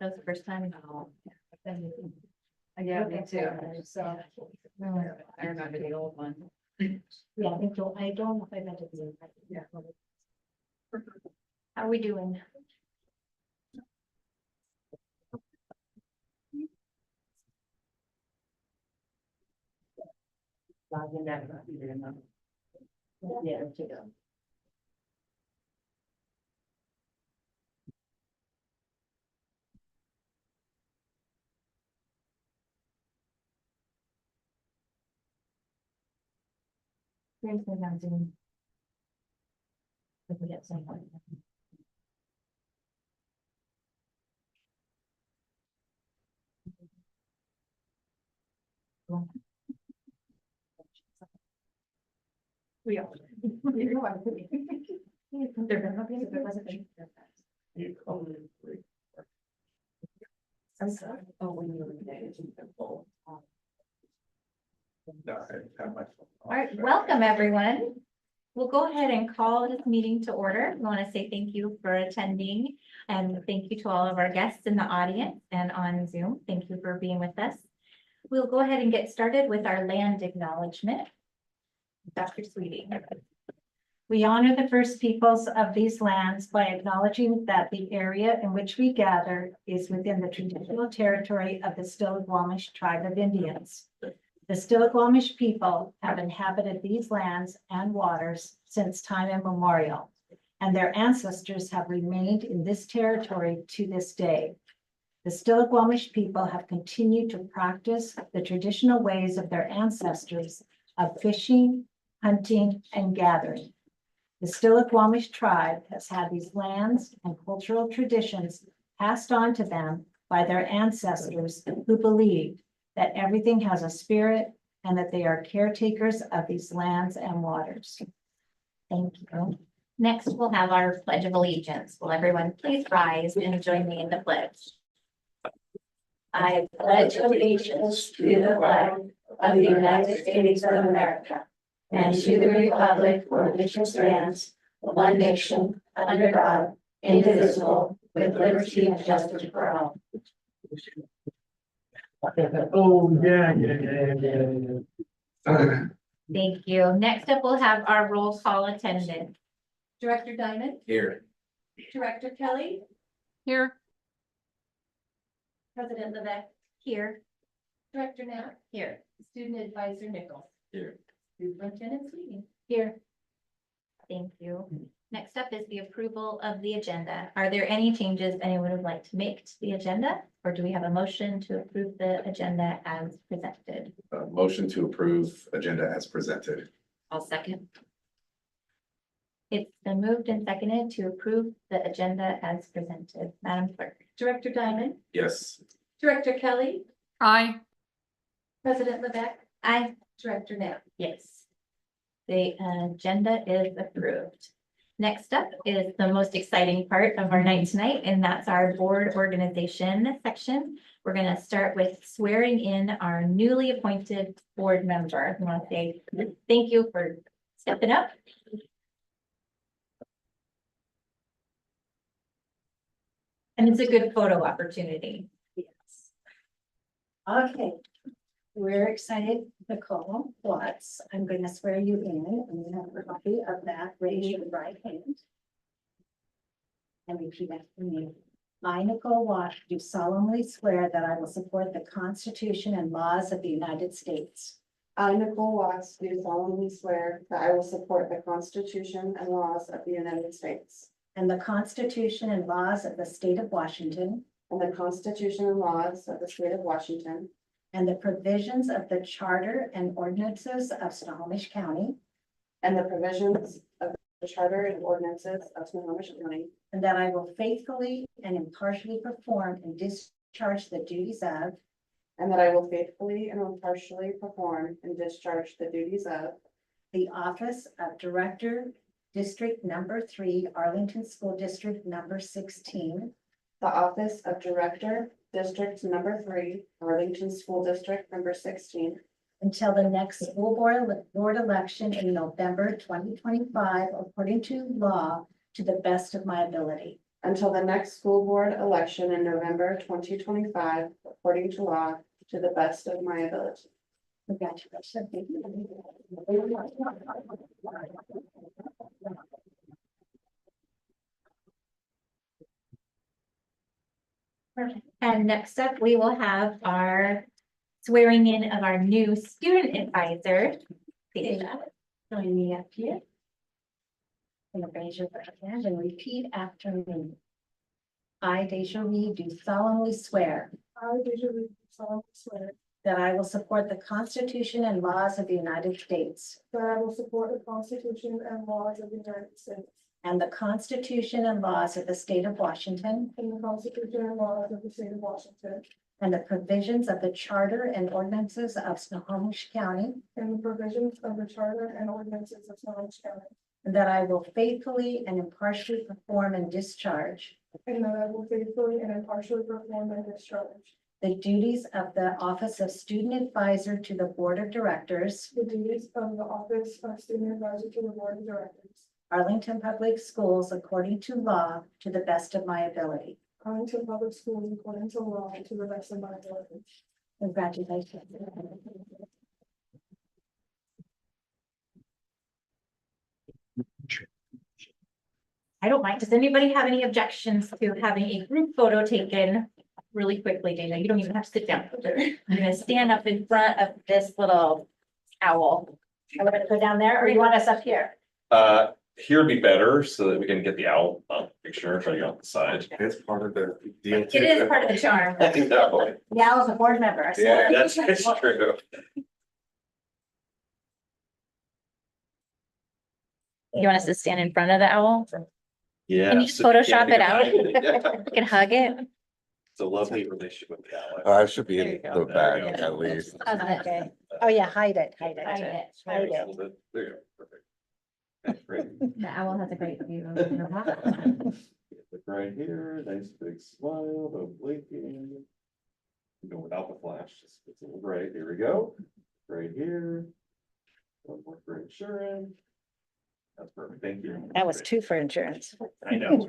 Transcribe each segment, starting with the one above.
That was the first time. Yeah, me too. So I remember the old one. Yeah, I think so. I don't know if I meant to be. Yeah. How are we doing? Yeah, to go. Here's the magazine. If we get someone. We are. They're gonna be a good presentation. I'm sorry. Oh, when you were there. All right, welcome, everyone. We'll go ahead and call this meeting to order. I want to say thank you for attending and thank you to all of our guests in the audience and on Zoom. Thank you for being with us. We'll go ahead and get started with our land acknowledgement. Dr. Sweetie. We honor the first peoples of these lands by acknowledging that the area in which we gather is within the traditional territory of the Stillaguamish tribe of Indians. The Stillaguamish people have inhabited these lands and waters since time immemorial, and their ancestors have remained in this territory to this day. The Stillaguamish people have continued to practice the traditional ways of their ancestors of fishing, hunting, and gathering. The Stillaguamish tribe has had these lands and cultural traditions passed on to them by their ancestors who believed that everything has a spirit and that they are caretakers of these lands and waters. Thank you. Next, we'll have our Pledge of Allegiance. Will everyone please rise and join me in the pledge? I pledge allegiance to the flag of the United States of America and to the republic for which it stands, one nation, under God, indivisible, with liberty and justice for all. Oh, yeah. Thank you. Next up, we'll have our roll call attendant. Director Diamond, Here. Director Kelly, Here. President Levesque here, Director Knapp here, Student Advisor Nichols. Here. Superintendent Sweetie here. Thank you. Next up is the approval of the agenda. Are there any changes anyone would like to make to the agenda? Or do we have a motion to approve the agenda as presented? Motion to approve agenda as presented. I'll second. It's been moved and seconded to approve the agenda as presented. Madam Clerk. Director Diamond, Yes. Director Kelly, Aye. President Levesque. Aye. Director Knapp. Yes. The agenda is approved. Next up is the most exciting part of our night tonight, and that's our board organization section. We're going to start with swearing in our newly appointed board member. I want to say thank you for stepping up. And it's a good photo opportunity. Yes. Okay, we're excited, Nicole Watts. I'm going to swear you in, and you have a copy of that. Raise your right hand. And repeat after me. I, Nicole Watts, do solemnly swear that I will support the Constitution and laws of the United States I, Nicole Watts, do solemnly swear that I will support the Constitution and laws of the United States and the Constitution and laws of the state of Washington and the Constitution and laws of the state of Washington and the provisions of the charter and ordinances of Snohomish County, and the provisions of the charter and ordinances of Snohomish County, and that I will faithfully and impartially perform and discharge the duties of and that I will faithfully and impartially perform and discharge the duties of the office of Director, District Number 3, Arlington School District Number 16, the office of Director, District Number 3, Arlington School District Number 16, until the next school board election in November 2025, according to law, to the best of my ability. until the next school board election in November 2025, according to law, to the best of my ability. Congratulations. Perfect. And next up, we will have our swearing in of our new student advisor. Deja. Join me up here. And raise your right hand and repeat after me. I, Deja Reed, do solemnly swear I, Deja Reed, solemnly swear that I will support the Constitution and laws of the United States that I will support the Constitution and laws of the United States and the Constitution and laws of the state of Washington and the Constitution and laws of the state of Washington and the provisions of the charter and ordinances of Snohomish County, and the provisions of the charter and ordinances of Snohomish County, and that I will faithfully and impartially perform and discharge and that I will faithfully and impartially perform and discharge the duties of the Office of Student Advisor to the Board of Directors, the duties of the office of student advisor to the board of directors, Arlington Public Schools, according to law, to the best of my ability. Arlington Public Schools according to law to the best of my ability. Congratulations. I don't mind. Does anybody have any objections to having a group photo taken really quickly, Dana? You don't even have to sit down. I'm gonna stand up in front of this little owl. Are we gonna go down there or you want us up here? Here would be better so that we can get the owl picture, try to get on the side. It's part of the deal. It is part of the charm. Definitely. The owl's a board member. so- Yeah, that's true. You want us to stand in front of the owl? Yeah. Can you just so Photoshop it out? Yeah. You can hug it. It's a lovely relationship with the owl. I should be There in you go. the back There you go. at least. Okay. Oh, yeah, hide it, hide Hide it. it. Hide A it. little bit. There you go, perfect. That's great. The owl has a great view. Look right here, nice big smile, no blinking. Go without the flash, just it's a little bright, here we go, right here. One more for insurance. That's perfect, thank you. That was two for insurance. I know.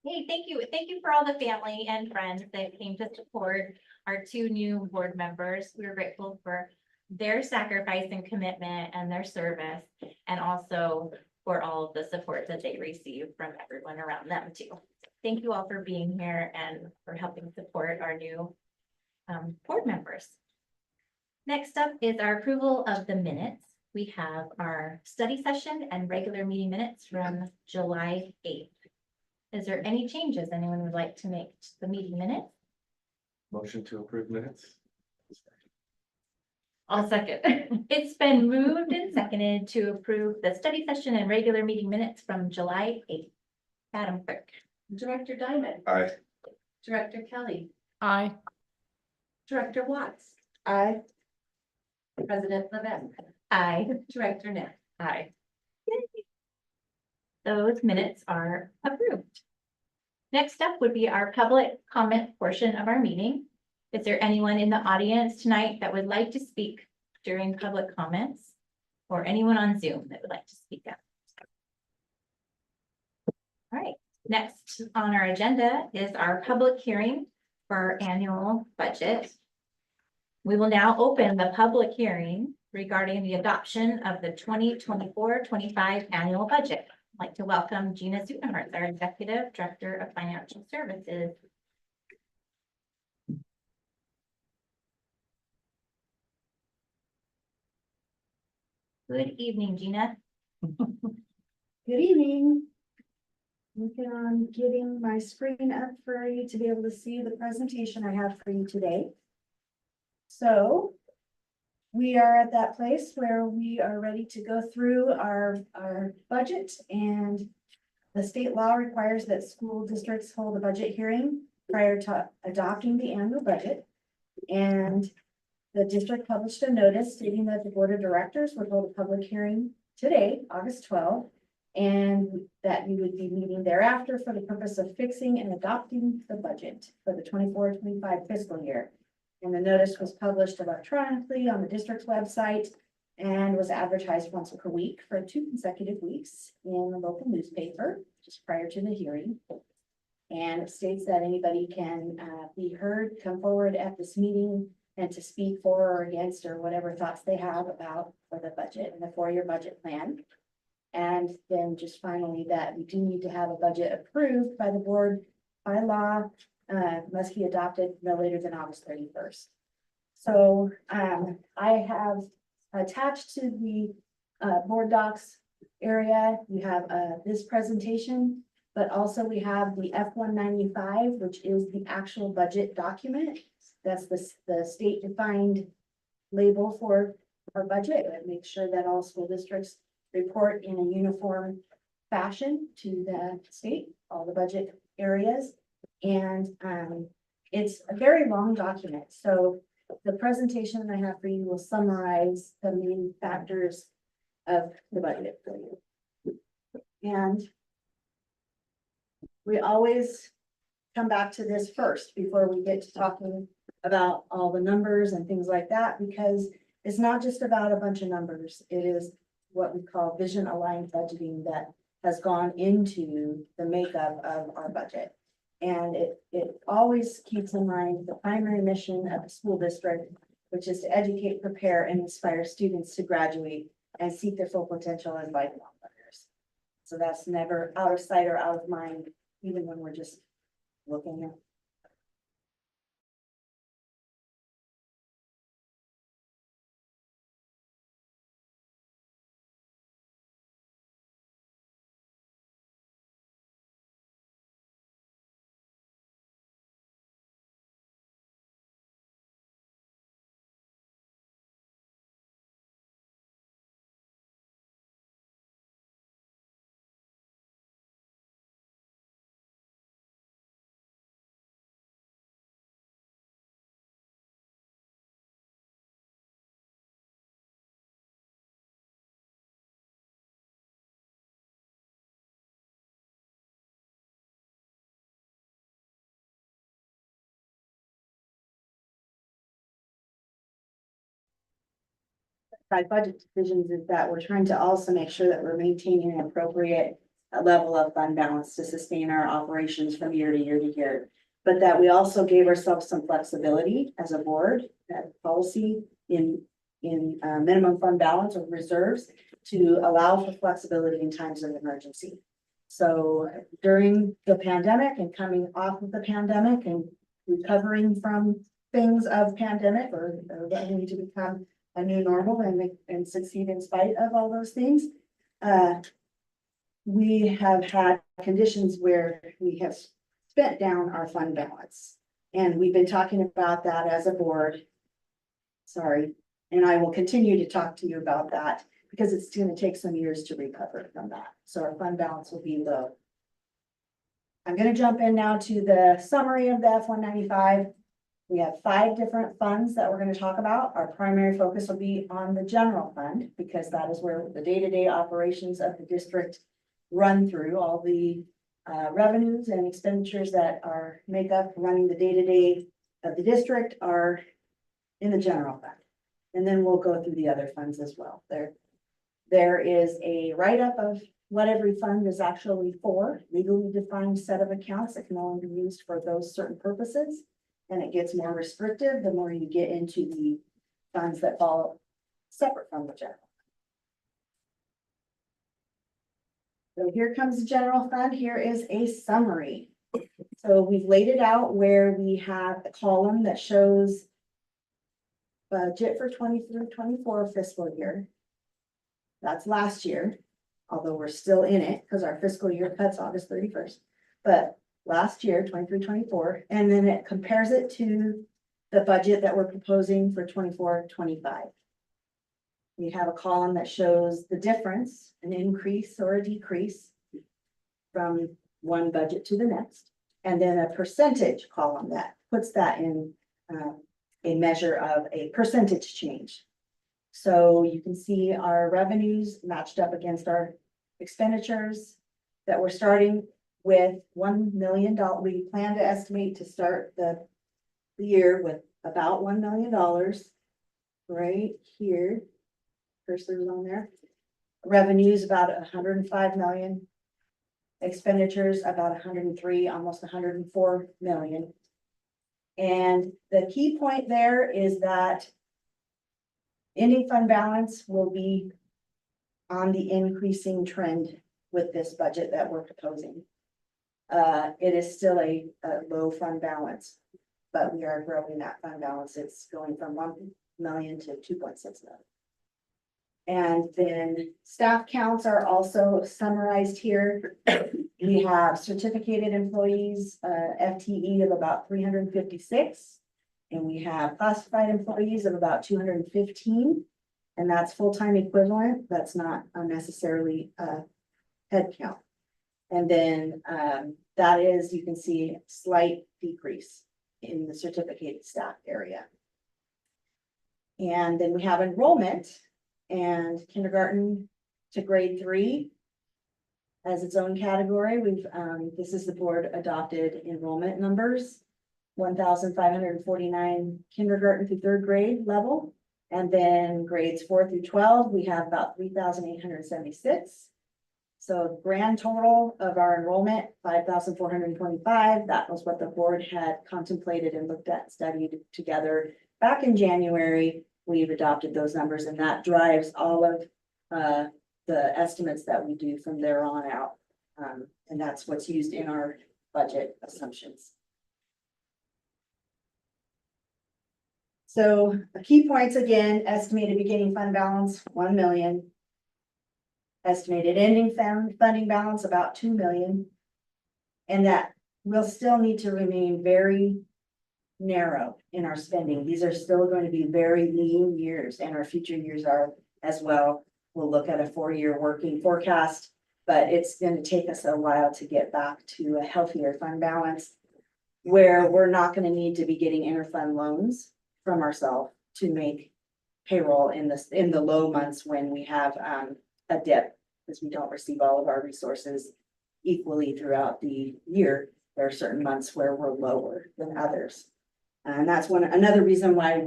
Hey, thank you. Thank you for all the family and friends that came to support our two new board members. We're grateful for their sacrifice and commitment and their service, and also for all of the support that they receive from everyone around them too. Thank you all for being here and for helping support our new board members. Next up is our approval of the minutes. We have our study session and regular meeting minutes from July 8th. Is there any changes anyone would like to make to the meeting minutes? Motion to approve minutes? I'll second. It's been moved and seconded to approve the study session and regular meeting minutes from July 8th. Madam Clerk. Director Diamond, Aye. Director Kelly, Aye. Director Watts, I, President Levesque, Aye. Director Knapp. Aye. Those minutes are approved. Next up would be our public comment portion of our meeting. Is there anyone in the audience tonight that would like to speak during public comments? Or anyone on Zoom that would like to speak up? All right, next on our agenda is our public hearing for our annual budget. We will now open the public hearing regarding the adoption of the 2024-25 annual budget. I'd like to welcome Gina Zutenhart, our Executive Director of Financial Services. Good evening, Gina. Good evening. Working on getting my screen up for you to be able to see the presentation I have for you today. So we are at that place where we are ready to go through our budget, and the state law requires that school districts hold a budget hearing prior to adopting the annual budget. And the district published a notice stating that the board of directors would hold a public hearing today, August 12th. And that you would be meeting thereafter for the purpose of fixing and adopting the budget for the 24-25 fiscal year. And the notice was published electronically on the district's website and was advertised once per week for 2 consecutive weeks in the local newspaper, just prior to the hearing. And it states that anybody can be heard, come forward at this meeting and to speak for or against or whatever thoughts they have about for the budget and the 4-year budget plan. And then just finally that we do need to have a budget approved by the board by law, must be adopted no later than August 31st. So I have attached to the board docs area, you have this presentation, but also we have the F-195, which is the actual budget document. That's the state defined label for our budget. It makes sure that all school districts report in a uniform fashion to the state, all the budget areas. And it's a very long document. So the presentation I have for you will summarize the main factors of the budget for you. And we always come back to this first before we get to talking about all the numbers and things like that, because it's not just about a bunch of numbers. It is what we call vision aligned budgeting that has gone into the makeup of our budget. And it always keeps in mind the primary mission of the school district, which is to educate, prepare, and inspire students to graduate and seek their full potential as lifelong learners. So that's never out of sight or out of mind, even when we're just looking at. By budget decisions is that we're trying to also make sure that we're maintaining an appropriate level of fund balance to sustain our operations from year to year to year. But that we also gave ourselves some flexibility as a board, that policy in minimum fund balance or reserves to allow for flexibility in times of emergency. So during the pandemic and coming off of the pandemic and recovering from things of pandemic or getting to become a new normal and succeed in spite of all those things. We have had conditions where we have spent down our fund balance. And we've been talking about that as a board. Sorry, and I will continue to talk to you about that because it's going to take some years to recover from that. So our fund balance will be low. I'm going to jump in now to the summary of the F-195. We have 5 different funds that we're going to talk about. Our primary focus will be on the general fund because that is where the day-to-day operations of the district run through. All the revenues and expenditures that are make up running the day-to-day of the district are in the general fund. And then we'll go through the other funds as well. There is a write-up of what every fund is actually for, legally defined set of accounts that can only be used for those certain purposes. And it gets more restrictive the more you get into the funds that fall separate from the general. So here comes the general fund. Here is a summary. So we've laid it out where we have a column that shows budget for 23-24 fiscal year. That's last year, although we're still in it because our fiscal year cuts August 31st. But last year, 23-24, and then it compares it to the budget that we're proposing for 24-25. We have a column that shows the difference, an increase or a decrease from one budget to the next, and then a percentage column that puts that in a measure of a percentage change. So you can see our revenues matched up against our expenditures that we're starting with $1 million. We plan to estimate to start the year with about $1 million. Right here. Cursors on there. Revenues about 105 million. Expenditures about 103, almost 104 million. And the key point there is that ending fund balance will be on the increasing trend with this budget that we're proposing. It is still a low fund balance, but we are growing that fund balance. It's going from 1 million to 2.6 million. And then staff counts are also summarized here. We have certificated employees, FTE of about 356. And we have classified employees of about 215. And that's full-time equivalent. That's not necessarily a head count. And then that is, you can see, slight decrease in the certificated staff area. And then we have enrollment. And kindergarten to grade 3 as its own category. This is the board adopted enrollment numbers. 1,549 kindergarten through 3rd grade level. And then grades 4 through 12, we have about 3,876. So grand total of our enrollment, 5,425. That was what the board had contemplated and looked at, studied together back in January. We've adopted those numbers, and that drives all of the estimates that we do from there on out. And that's what's used in our budget assumptions. So the key points again, estimated beginning fund balance, 1 million. Estimated ending funding balance, about 2 million. And that will still need to remain very narrow in our spending. These are still going to be very lean years, and our future years are as well. We'll look at a 4-year working forecast, but it's going to take us a while to get back to a healthier fund balance where we're not going to need to be getting interfund loans from ourselves to make payroll in the low months when we have a dip, because we don't receive all of our resources equally throughout the year. There are certain months where we're lower than others. And that's another reason why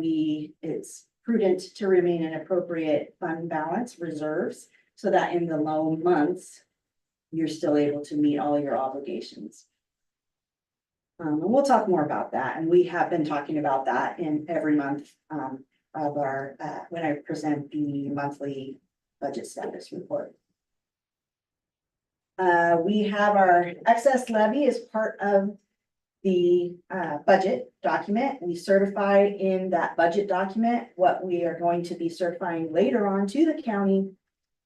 it's prudent to remain an appropriate fund balance reserves, so that in the low months, you're still able to meet all your obligations. And we'll talk more about that. And we have been talking about that in every month of our, when I present the monthly budget status report. We have our excess levy as part of the budget document. We certify in that budget document what we are going to be certifying later on to the county.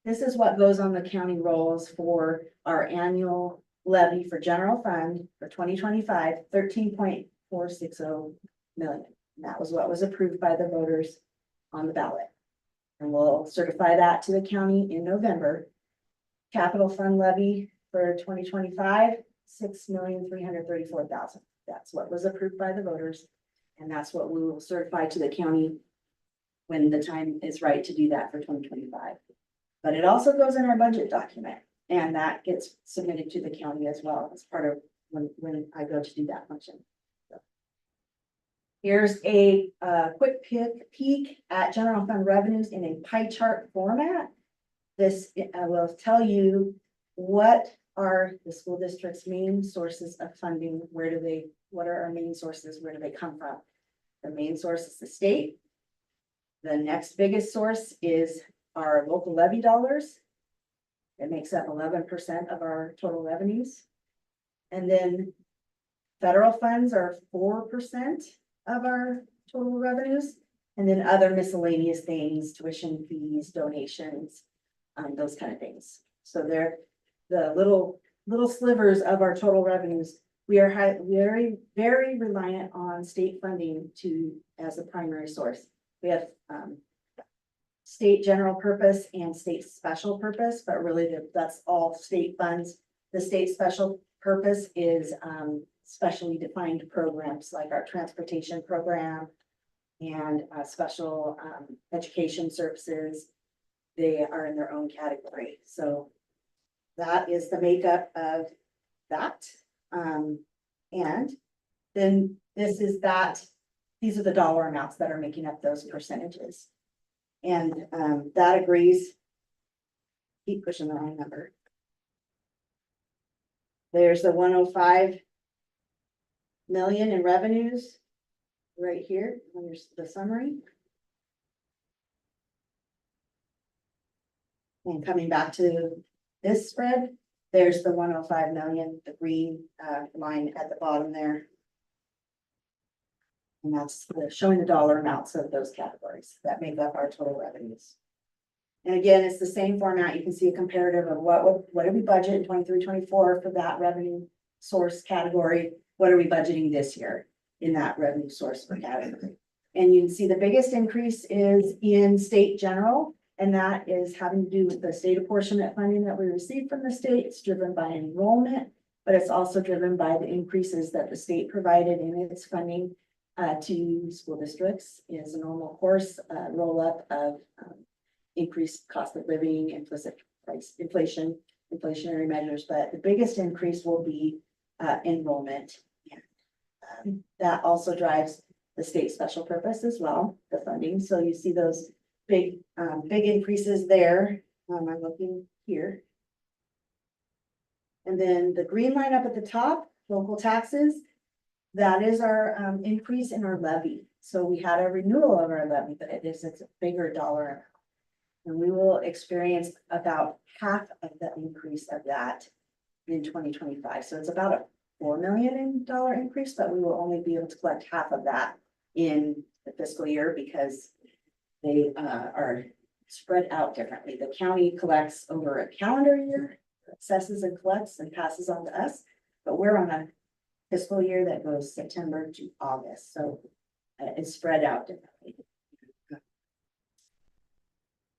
This is what goes on the county rolls for our annual levy for general fund for 2025, 13.460 million. And that was what was approved by the voters on the ballot. And we'll certify that to the county in November. Capital fund levy for 2025, 6,334,000. That's what was approved by the voters. And that's what we will certify to the county when the time is right to do that for 2025. But it also goes in our budget document, and that gets submitted to the county as well as part of when I go to do that function. So here's a quick peek at general fund revenues in a pie chart format. This will tell you what are the school district's main sources of funding. What are our main sources? Where do they come from? The main source is the state. The next biggest source is our local levy dollars. It makes up 11% of our total revenues. And then federal funds are 4% of our total revenues. And then other miscellaneous things, tuition fees, donations, those kind of things. So they're the little slivers of our total revenues. We are very, very reliant on state funding as a primary source. We have state general purpose and state special purpose, but really that's all state funds. The state special purpose is specially defined programs like our transportation program and special education services. They are in their own category. So that is the makeup of that. And then this is that, these are the dollar amounts that are making up those percentages. And that agrees. Keep pushing the wrong number. There's the 105 million in revenues right here. There's the summary. And coming back to this spread, there's the 105 million, the green line at the bottom there. And that's showing the dollar amounts of those categories that make up our total revenues. And again, it's the same format. You can see a comparative of what did we budget in 23-24 for that revenue source category? What are we budgeting this year in that revenue source per category? And you can see the biggest increase is in state general, and that is having to do with the state apportionment funding that we received from the state. It's driven by enrollment, but it's also driven by the increases that the state provided in its funding to school districts. Is a normal course roll up of increased cost of living, implicit price inflation, inflationary measures, but the biggest increase will be enrollment. And that also drives the state special purpose as well, the funding. So you see those big increases there. I'm looking here. And then the green line up at the top, local taxes, that is our increase in our levy. So we had a renewal of our levy, but it's a bigger dollar amount. And we will experience about half of the increase of that in 2025. So it's about a $4 million increase, but we will only be able to collect half of that in the fiscal year because they are spread out differently. The county collects over a calendar year, assesses and collects and passes on to us, but we're on a fiscal year that goes September to August. So it's spread out differently.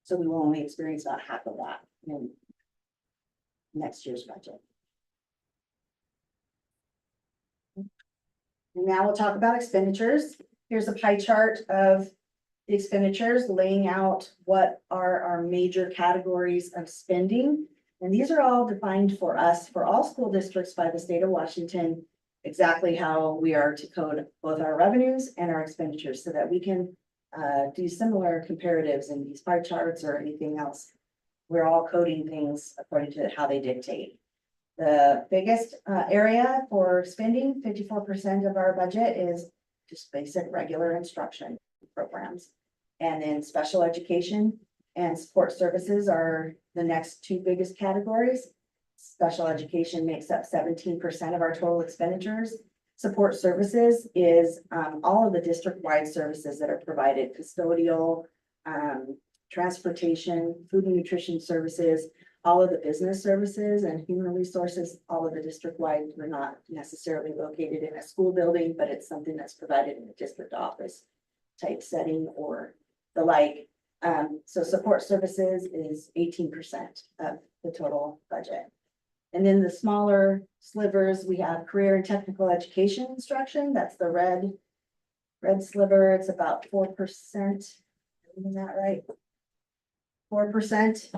So we will only experience about half of that in next year's budget. And now we'll talk about expenditures. Here's a pie chart of the expenditures laying out what are our major categories of spending. And these are all defined for us, for all school districts by the state of Washington, exactly how we are to code both our revenues and our expenditures so that we can do similar comparatives in these pie charts or anything else. We're all coding things according to how they dictate. The biggest area for spending, 54% of our budget, is just basic regular instruction programs. And then special education and support services are the next two biggest categories. Special education makes up 17% of our total expenditures. Support services is all of the district-wide services that are provided, custodial, transportation, food and nutrition services, all of the business services and human resources, all of the district-wide. We're not necessarily located in a school building, but it's something that's provided in a district office type setting or the like. So support services is 18% of the total budget. And then the smaller slivers, we have career and technical education instruction. That's the red sliver. It's about 4%. Isn't that right? 4%.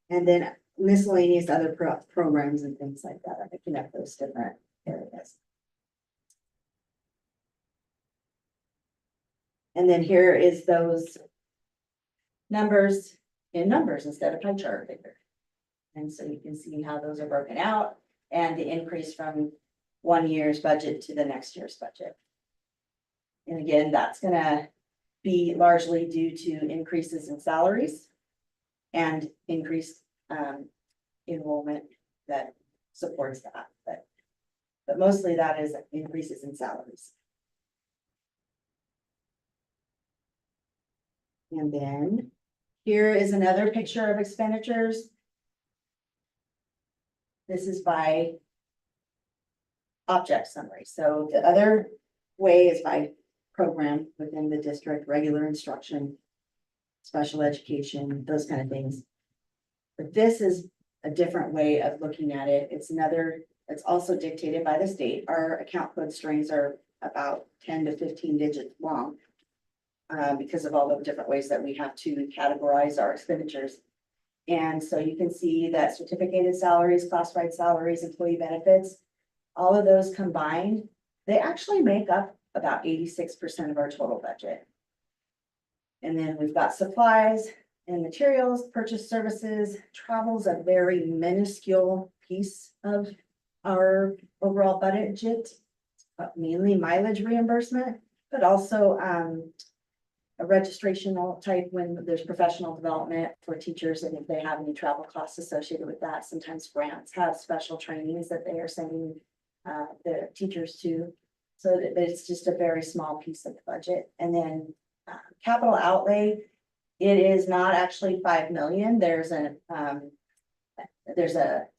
And then miscellaneous other programs and things like that are making up those different areas. And then here is those numbers in numbers instead of pie chart figure. And so you can see how those are broken out and the increase from one year's budget to the next year's budget. And again, that's gonna be largely due to increases in salaries and increased enrollment that supports that. But mostly that is increases in salaries. And then here is another picture of expenditures. This is by object summary. So the other way is by program within the district, regular instruction, special education, those kind of things. But this is a different way of looking at it. It's also dictated by the state. Our account code strings are about 10 to 15 digits long because of all the different ways that we have to categorize our expenditures. And so you can see that certificated salaries, classified salaries, employee benefits, all of those combined, they actually make up about 86% of our total budget. And then we've got supplies and materials, purchase services, travel's a very minuscule piece of our overall budget, but mainly mileage reimbursement, but also a registrational type when there's professional development for teachers, and if they have any travel costs associated with that, sometimes grants have special trainings that they are sending the teachers to. So that it's just a very small piece of the budget. And then capital outlay, it is not actually 5 million. There's a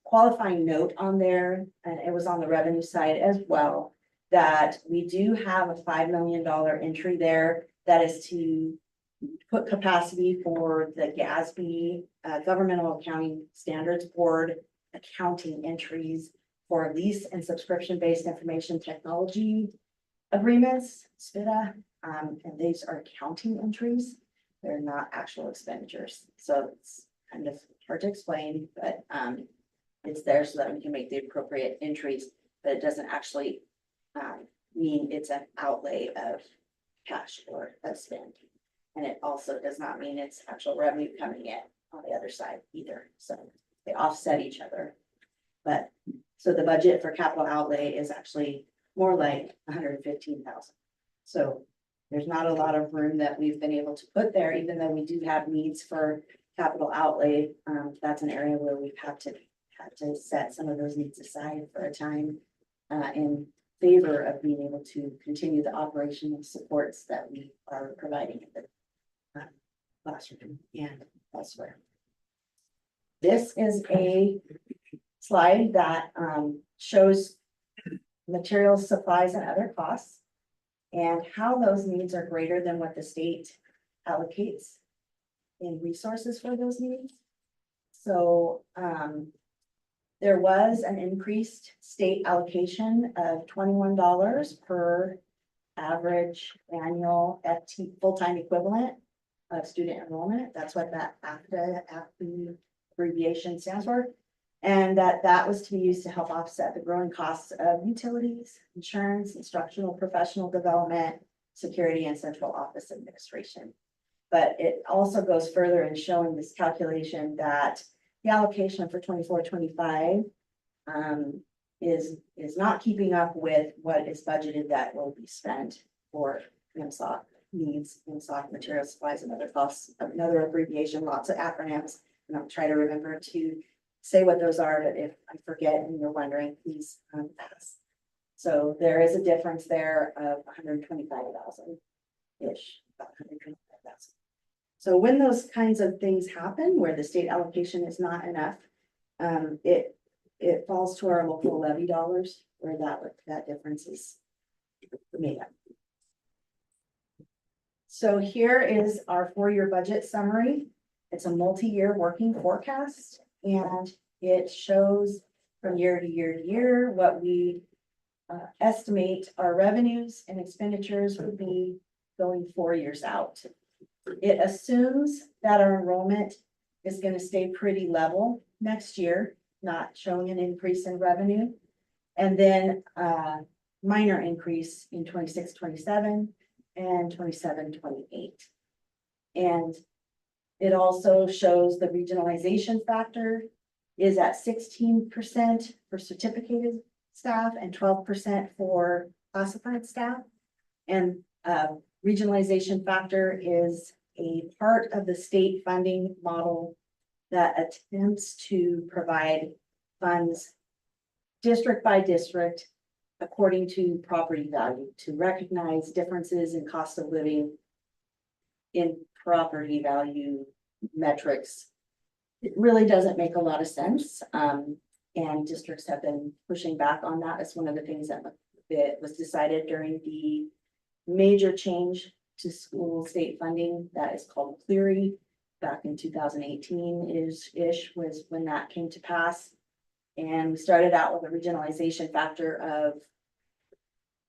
qualifying note on there, and it was on the revenue side as well, that we do have a $5 million entry there that is to put capacity for the GASB, Governmental Accounting Standards Board accounting entries for lease and subscription-based information technology agreements, SPITA, and these are accounting entries. They're not actual expenditures, so it's kind of hard to explain, but it's there so that we can make the appropriate entries, but it doesn't actually mean it's an outlay of cash or a spend. And it also does not mean it's actual revenue coming in on the other side either, so they offset each other. But, so the budget for capital outlay is actually more like 115,000. So there's not a lot of room that we've been able to put there, even though we do have needs for capital outlay. That's an area where we've had to set some of those needs aside for a time in favor of being able to continue the operational supports that we are providing at the classroom and elsewhere. This is a slide that shows materials, supplies, and other costs, and how those needs are greater than what the state allocates in resources for those needs. So there was an increased state allocation of $21 per average annual FT full-time equivalent of student enrollment. That's what that AFTA abbreviation stands for. And that was to be used to help offset the growing costs of utilities, insurance, instructional, professional development, security, and central office administration. But it also goes further in showing this calculation that the allocation for 24-25 is not keeping up with what is budgeted that will be spent for MSOC needs, MSOC material supplies and other costs. Another abbreviation, lots of acronyms, and I'll try to remember to say what those are, but if I forget and you're wondering, please ask. So there is a difference there of 125,000-ish, about 125,000. So when those kinds of things happen, where the state allocation is not enough, it falls to our local levy dollars, where that difference is made up. So here is our 4-year budget summary. It's a multi-year working forecast, and it shows from year to year to year what we estimate our revenues and expenditures would be going 4 years out. It assumes that our enrollment is going to stay pretty level next year, not showing an increase in revenue. And then minor increase in 26-27 and 27-28. And it also shows the regionalization factor is at 16% for certificated staff and 12% for classified staff. And regionalization factor is a part of the state funding model that attempts to provide funds district by district according to property value, to recognize differences in cost of living in property value metrics. It really doesn't make a lot of sense. And districts have been pushing back on that. It's one of the things that was decided during the major change to school state funding that is called Cleary back in 2018-ish was when that came to pass. And we started out with a regionalization factor of,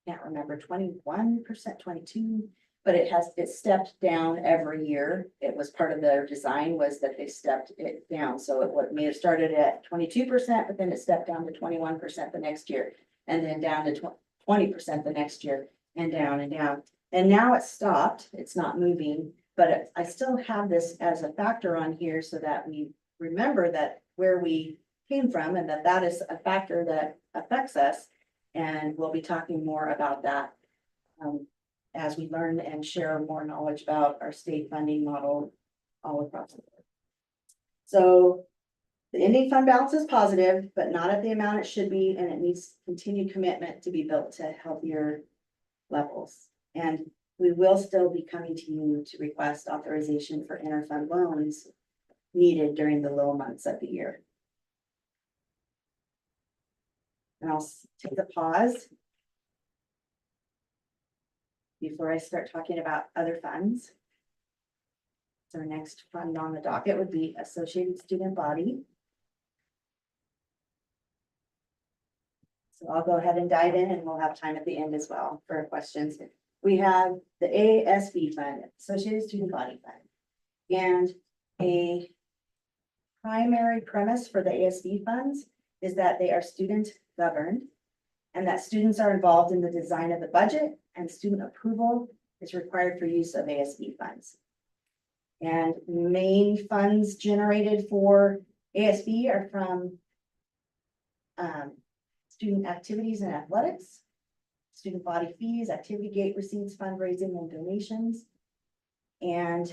can't remember, 21%, 22, but it stepped down every year. It was part of their design was that they stepped it down. So it may have started at 22%, but then it stepped down to 21% the next year. And then down to 20% the next year and down and down. And now it's stopped. It's not moving, but I still have this as a factor on here so that we remember that where we came from and that is a factor that affects us. And we'll be talking more about that as we learn and share more knowledge about our state funding model all across the board. So the ending fund balance is positive, but not at the amount it should be, and it needs continued commitment to be built to healthier levels. And we will still be coming to you to request authorization for interfund loans needed during the low months of the year. And I'll take a pause before I start talking about other funds. So our next fund on the docket would be Associated Student Body. So I'll go ahead and dive in and we'll have time at the end as well for questions. We have the ASB fund, Associated Student Body Fund. And a primary premise for the ASB funds is that they are student governed and that students are involved in the design of the budget and student approval is required for use of ASB funds. And main funds generated for ASB are from student activities and athletics, student body fees, activity gate receipts, fundraising and donations. And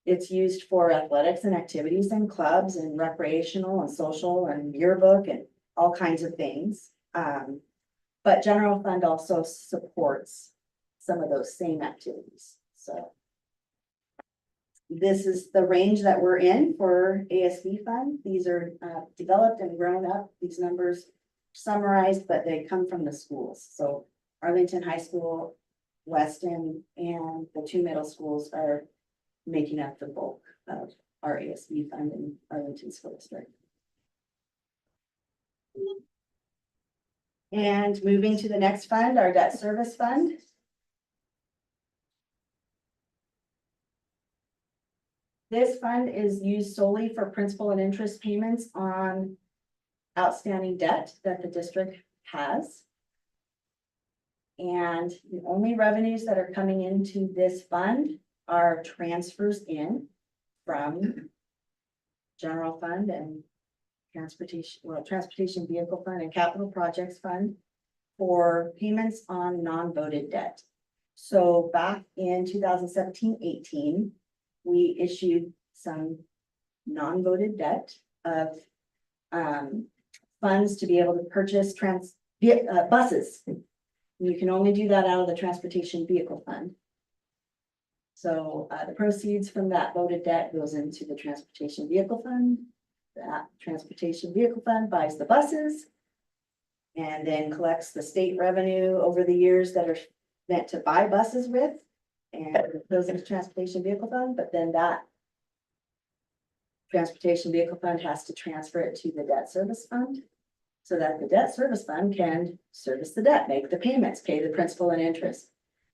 it's used for athletics and activities and clubs and recreational and social and yearbook and all kinds of things. But general fund also supports some of those same activities. So this is the range that we're in for ASB fund. These are developed and grown up. These numbers summarized, but they come from the schools. So Arlington High School, Weston, and the two middle schools are making up the bulk of our ASB fund in Arlington School District. And moving to the next fund, our debt service fund. This fund is used solely for principal and interest payments on outstanding debt that the district has. And the only revenues that are coming into this fund are transfers in from general fund and transportation vehicle fund and capital projects fund for payments on non-voted debt. So back in 2017-18, we issued some non-voted debt of funds to be able to purchase buses. You can only do that out of the transportation vehicle fund. So the proceeds from that voted debt goes into the transportation vehicle fund. That transportation vehicle fund buys the buses and then collects the state revenue over the years that are meant to buy buses with. And it goes into transportation vehicle fund, but then that transportation vehicle fund has to transfer it to the debt service fund so that the debt service fund can service the debt, make the payments, pay the principal and interest.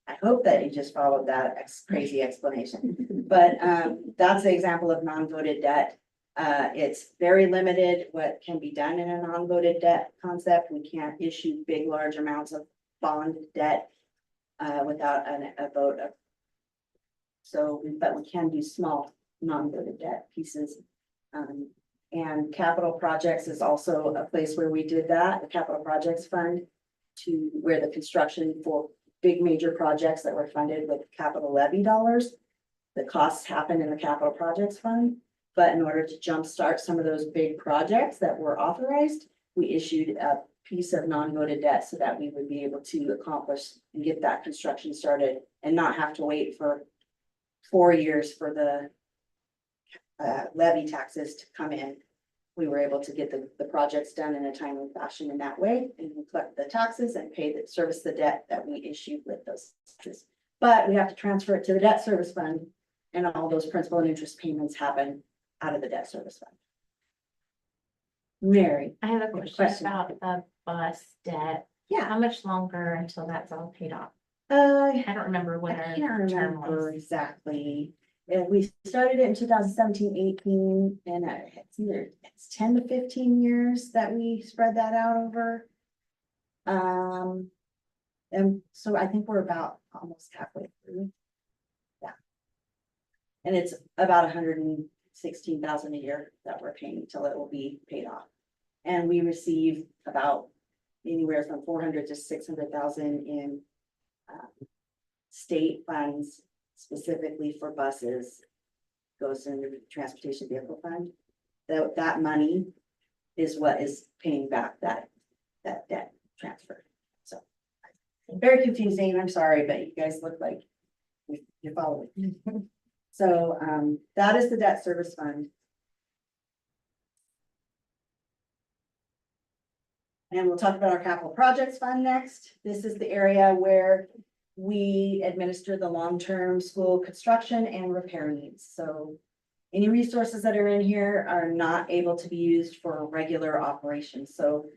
I hope that you just followed that crazy explanation, but that's the example of non-voted debt. It's very limited what can be done in a non-voted debt concept. We can't issue big, large amounts of bond debt without a vote of. But we can do small non-voted debt pieces. And capital projects is also a place where we did that, the capital projects fund, to where the construction for big major projects that were funded with capital levy dollars. The costs happen in the capital projects fund, but in order to jumpstart some of those big projects that were authorized, we issued a piece of non-voted debt so that we would be able to accomplish and get that construction started and not have to wait for 4 years for the levy taxes to come in. We were able to get the projects done in a timely fashion in that way and collect the taxes and service the debt that we issued with those taxes. But we have to transfer it to the debt service fund and all those principal and interest payments happen out of the debt service fund. Mary. I have a question Question. about the bus debt. Yeah. How much longer until that's all paid off? I I don't remember what our can't term remember was. exactly. We started it in 2017-18, and it's 10 to 15 years that we spread that out over. And so I think we're about almost halfway through. Yeah. And it's about 116,000 a year that we're paying till it will be paid off. And we receive about anywhere from 400 to 600,000 in state funds specifically for buses. Goes into the transportation vehicle fund. That money is what is paying back that debt transfer. So very confusing, I'm sorry, but you guys look like you're following. So that is the debt service fund. And we'll talk about our capital projects fund next. This is the area where we administer the long-term school construction and repair needs. So any resources that are in here are not able to be used for regular operations. So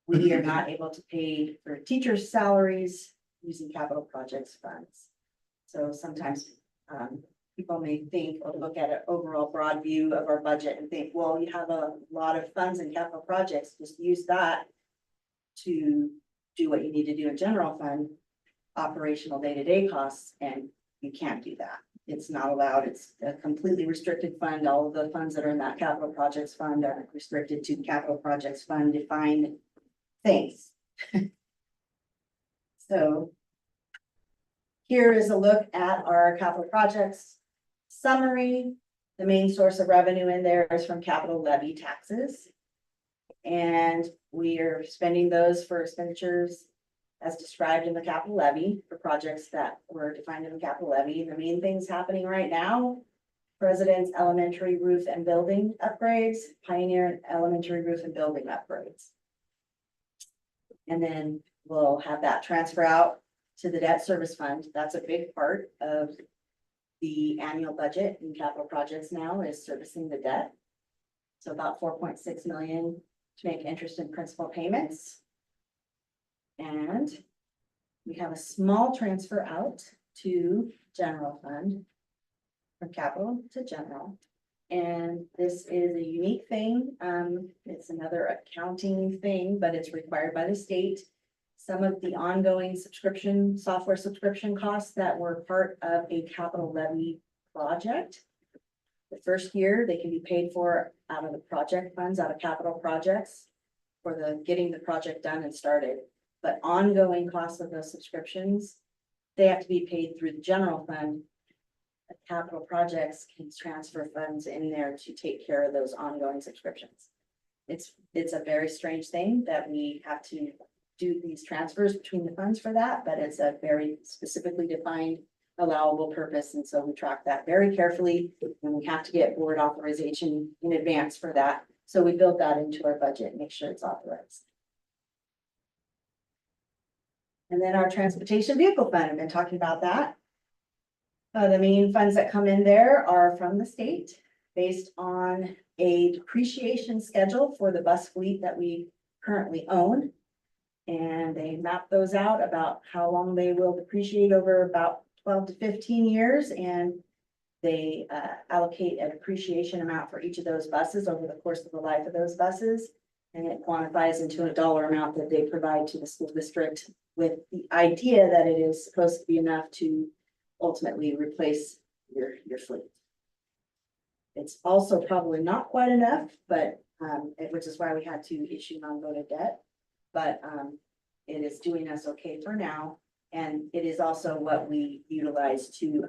we are not able to pay for teachers' salaries using capital projects funds. So sometimes people may think or look at an overall broad view of our budget and think, well, you have a lot of funds in capital projects, just use that to do what you need to do in general fund, operational day-to-day costs, and you can't do that. It's not allowed. It's a completely restricted fund. All of the funds that are in that capital projects fund are restricted to capital projects fund defined things. So here is a look at our capital projects summary. The main source of revenue in there is from capital levy taxes. And we are spending those for expenditures as described in the capital levy for projects that were defined in the capital levy. The main things happening right now: President's Elementary roof and building upgrades, Pioneer Elementary roof and building upgrades. And then we'll have that transfer out to the debt service fund. That's a big part of the annual budget in capital projects now, is servicing the debt. So about 4.6 million to make interest and principal payments. And we have a small transfer out to general fund, from capital to general. And this is a unique thing. It's another accounting thing, but it's required by the state. Some of the ongoing software subscription costs that were part of a capital levy project. The first year, they can be paid for out of the project funds, out of capital projects, for the getting the project done and started. But ongoing costs of those subscriptions, they have to be paid through the general fund. The capital projects can transfer funds in there to take care of those ongoing subscriptions. It's a very strange thing that we have to do these transfers between the funds for that, but it's a very specifically defined allowable purpose. And so we track that very carefully, and we have to get board authorization in advance for that. So we build that into our budget, make sure it's authorized. And then our transportation vehicle fund, I've been talking about that. The main funds that come in there are from the state based on a depreciation schedule for the bus fleet that we currently own. And they map those out about how long they will depreciate over about 12 to 15 years. And they allocate a depreciation amount for each of those buses over the course of the life of those buses. And it quantifies into a dollar amount that they provide to the school district, with the idea that it is supposed to be enough to ultimately replace your fleet. It's also probably not quite enough, but which is why we had to issue non-voted debt. But it is doing us okay for now. And it is also what we utilize to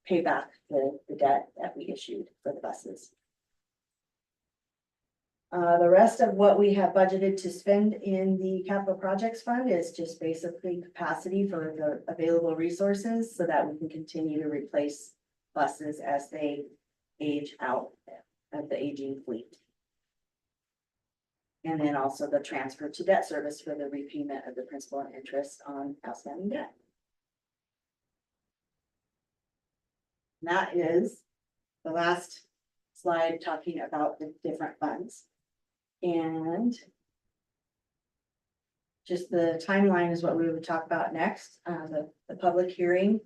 pay back the debt that we issued for the buses. The rest of what we have budgeted to spend in the capital projects fund is just basically capacity for the available resources so that we can continue to replace buses as they age out of the aging fleet. And then also the transfer to debt service for the repayment of the principal and interest on outstanding debt. And that is the last slide talking about the different funds. And just the timeline is what we would talk about next. The public hearing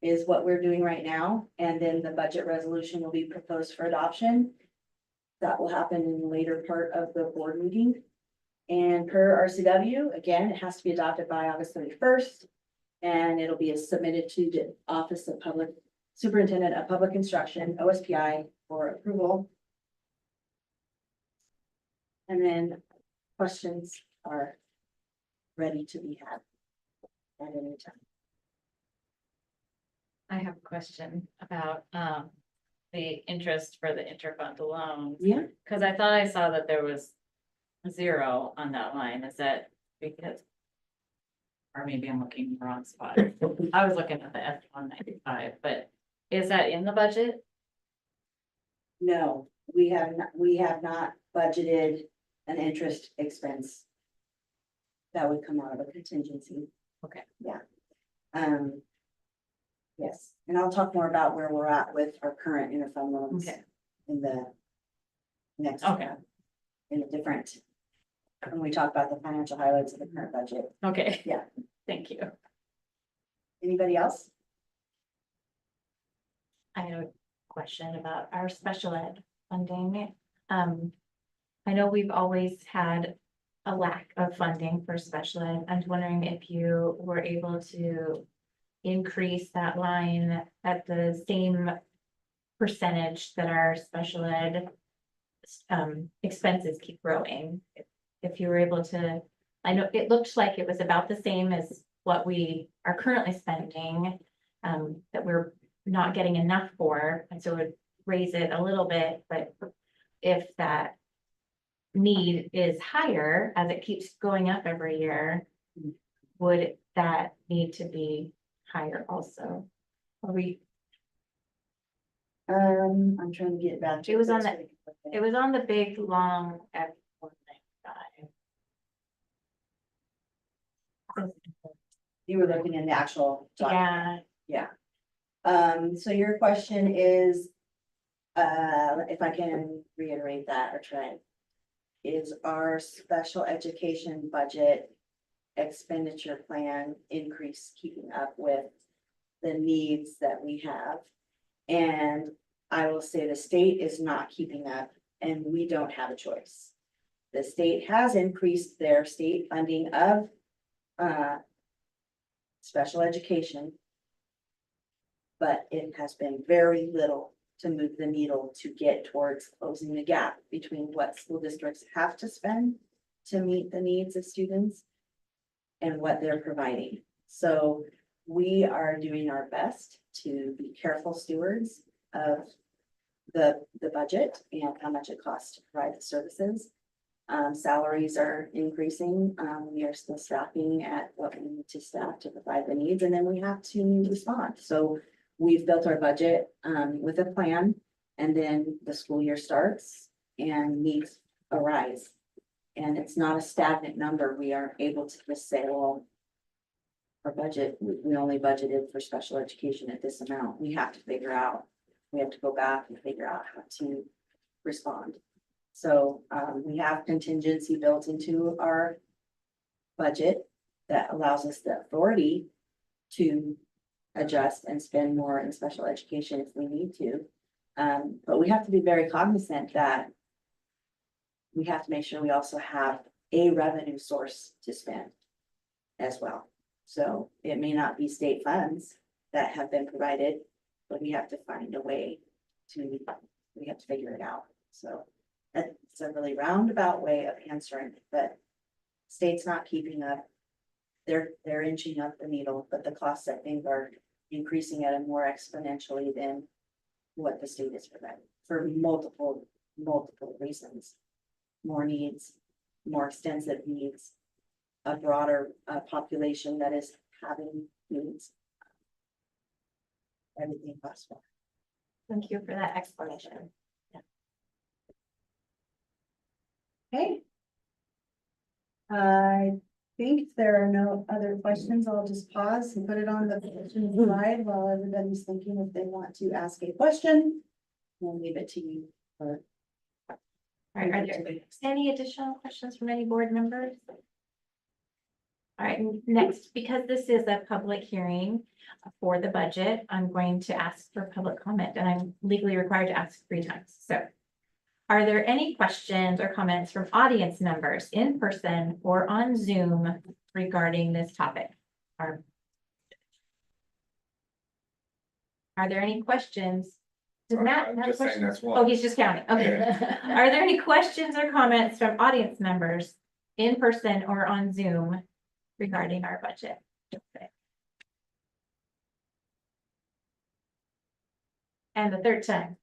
is what we're doing right now, and then the budget resolution will be proposed for adoption. That will happen in the later part of the board meeting. And per RCW, again, it has to be adopted by August 31st. And it'll be submitted to the Office of Public Superintendent of Public Instruction, OSPI, for approval. And then questions are ready to be had at any time. I have a question about, the interest for the interfund loans. Yeah. Cause I thought I saw that there was 0 on that line. Is that because? Or maybe I'm looking in the wrong spot. I was looking at the F-195, but is that in the budget? No, we have not budgeted an interest expense. That would come out of a contingency. Okay. Yeah. Yes, and I'll talk more about where we're at with our current interfund loans. Okay. In the next. Okay. In a different, when we talk about the financial highlights of the current budget. Okay. Yeah. Thank you. Anybody else? I have a question about our special ed funding. I know we've always had a lack of funding for special ed. I'm wondering if you were able to increase that line at the same percentage that our special ed expenses keep growing. If you were able to, I know it looked like it was about the same as what we are currently spending, that we're not getting enough for, and so it would raise it a little bit, but if that need is higher as it keeps going up every year, would that need to be higher also? Are we, I'm trying to get back to. It was on the- it was on the big, long F-195. You were looking in the actual. document. Yeah, So your question is, if I can reiterate that or try. Is our special education budget expenditure plan increase keeping up with the needs that we have? And I will say the state is not keeping up and we don't have a choice. The state has increased their state funding of special education. But it has been very little to move the needle to get towards closing the gap between what school districts have to spend to meet the needs of students and what they're providing. So we are doing our best to be careful stewards of the budget and how much it costs to provide the services. Salaries are increasing. We are still staffing at what we need to staff to provide the needs, and then we have to respond. So we've built our budget with a plan, and then the school year starts and needs arise. And it's not a stagnant number. We aren't able to just say, well, our budget, we only budgeted for special education at this amount. We have to figure out, we have to go back and figure out how to respond. So we have contingency built into our budget that allows us the authority to adjust and spend more in special education if we need to. But we have to be very cognizant that we have to make sure we also have a revenue source to spend as well. So it may not be state funds that have been provided, but we have to find a way to, we have to figure it out. So that's a really roundabout way of answering, but state's not keeping up. They're inching up the needle, but the costs, I think, are increasing at a more exponentially than what the state is providing for multiple reasons. More needs, more extensive needs, a broader population that is having needs. Everything possible. thank you for that explanation. Okay. I think if there are no other questions, I'll just pause and put it on the questions slide while everybody's thinking if they want to ask a question. We'll leave it to you. All right, are there any additional questions from any board members? All right, next, because this is a public hearing for the budget, I'm going to ask for public comment, and I'm legally required to ask 3 times. So are there any questions or comments from audience members in person or on Zoom regarding this topic? Are there any questions? Does Matt I'm have just saying questions? that's one. Oh, he's just counting. Okay. Are there any questions or comments from audience members in person or on Zoom regarding our budget? Okay. And the 3rd time.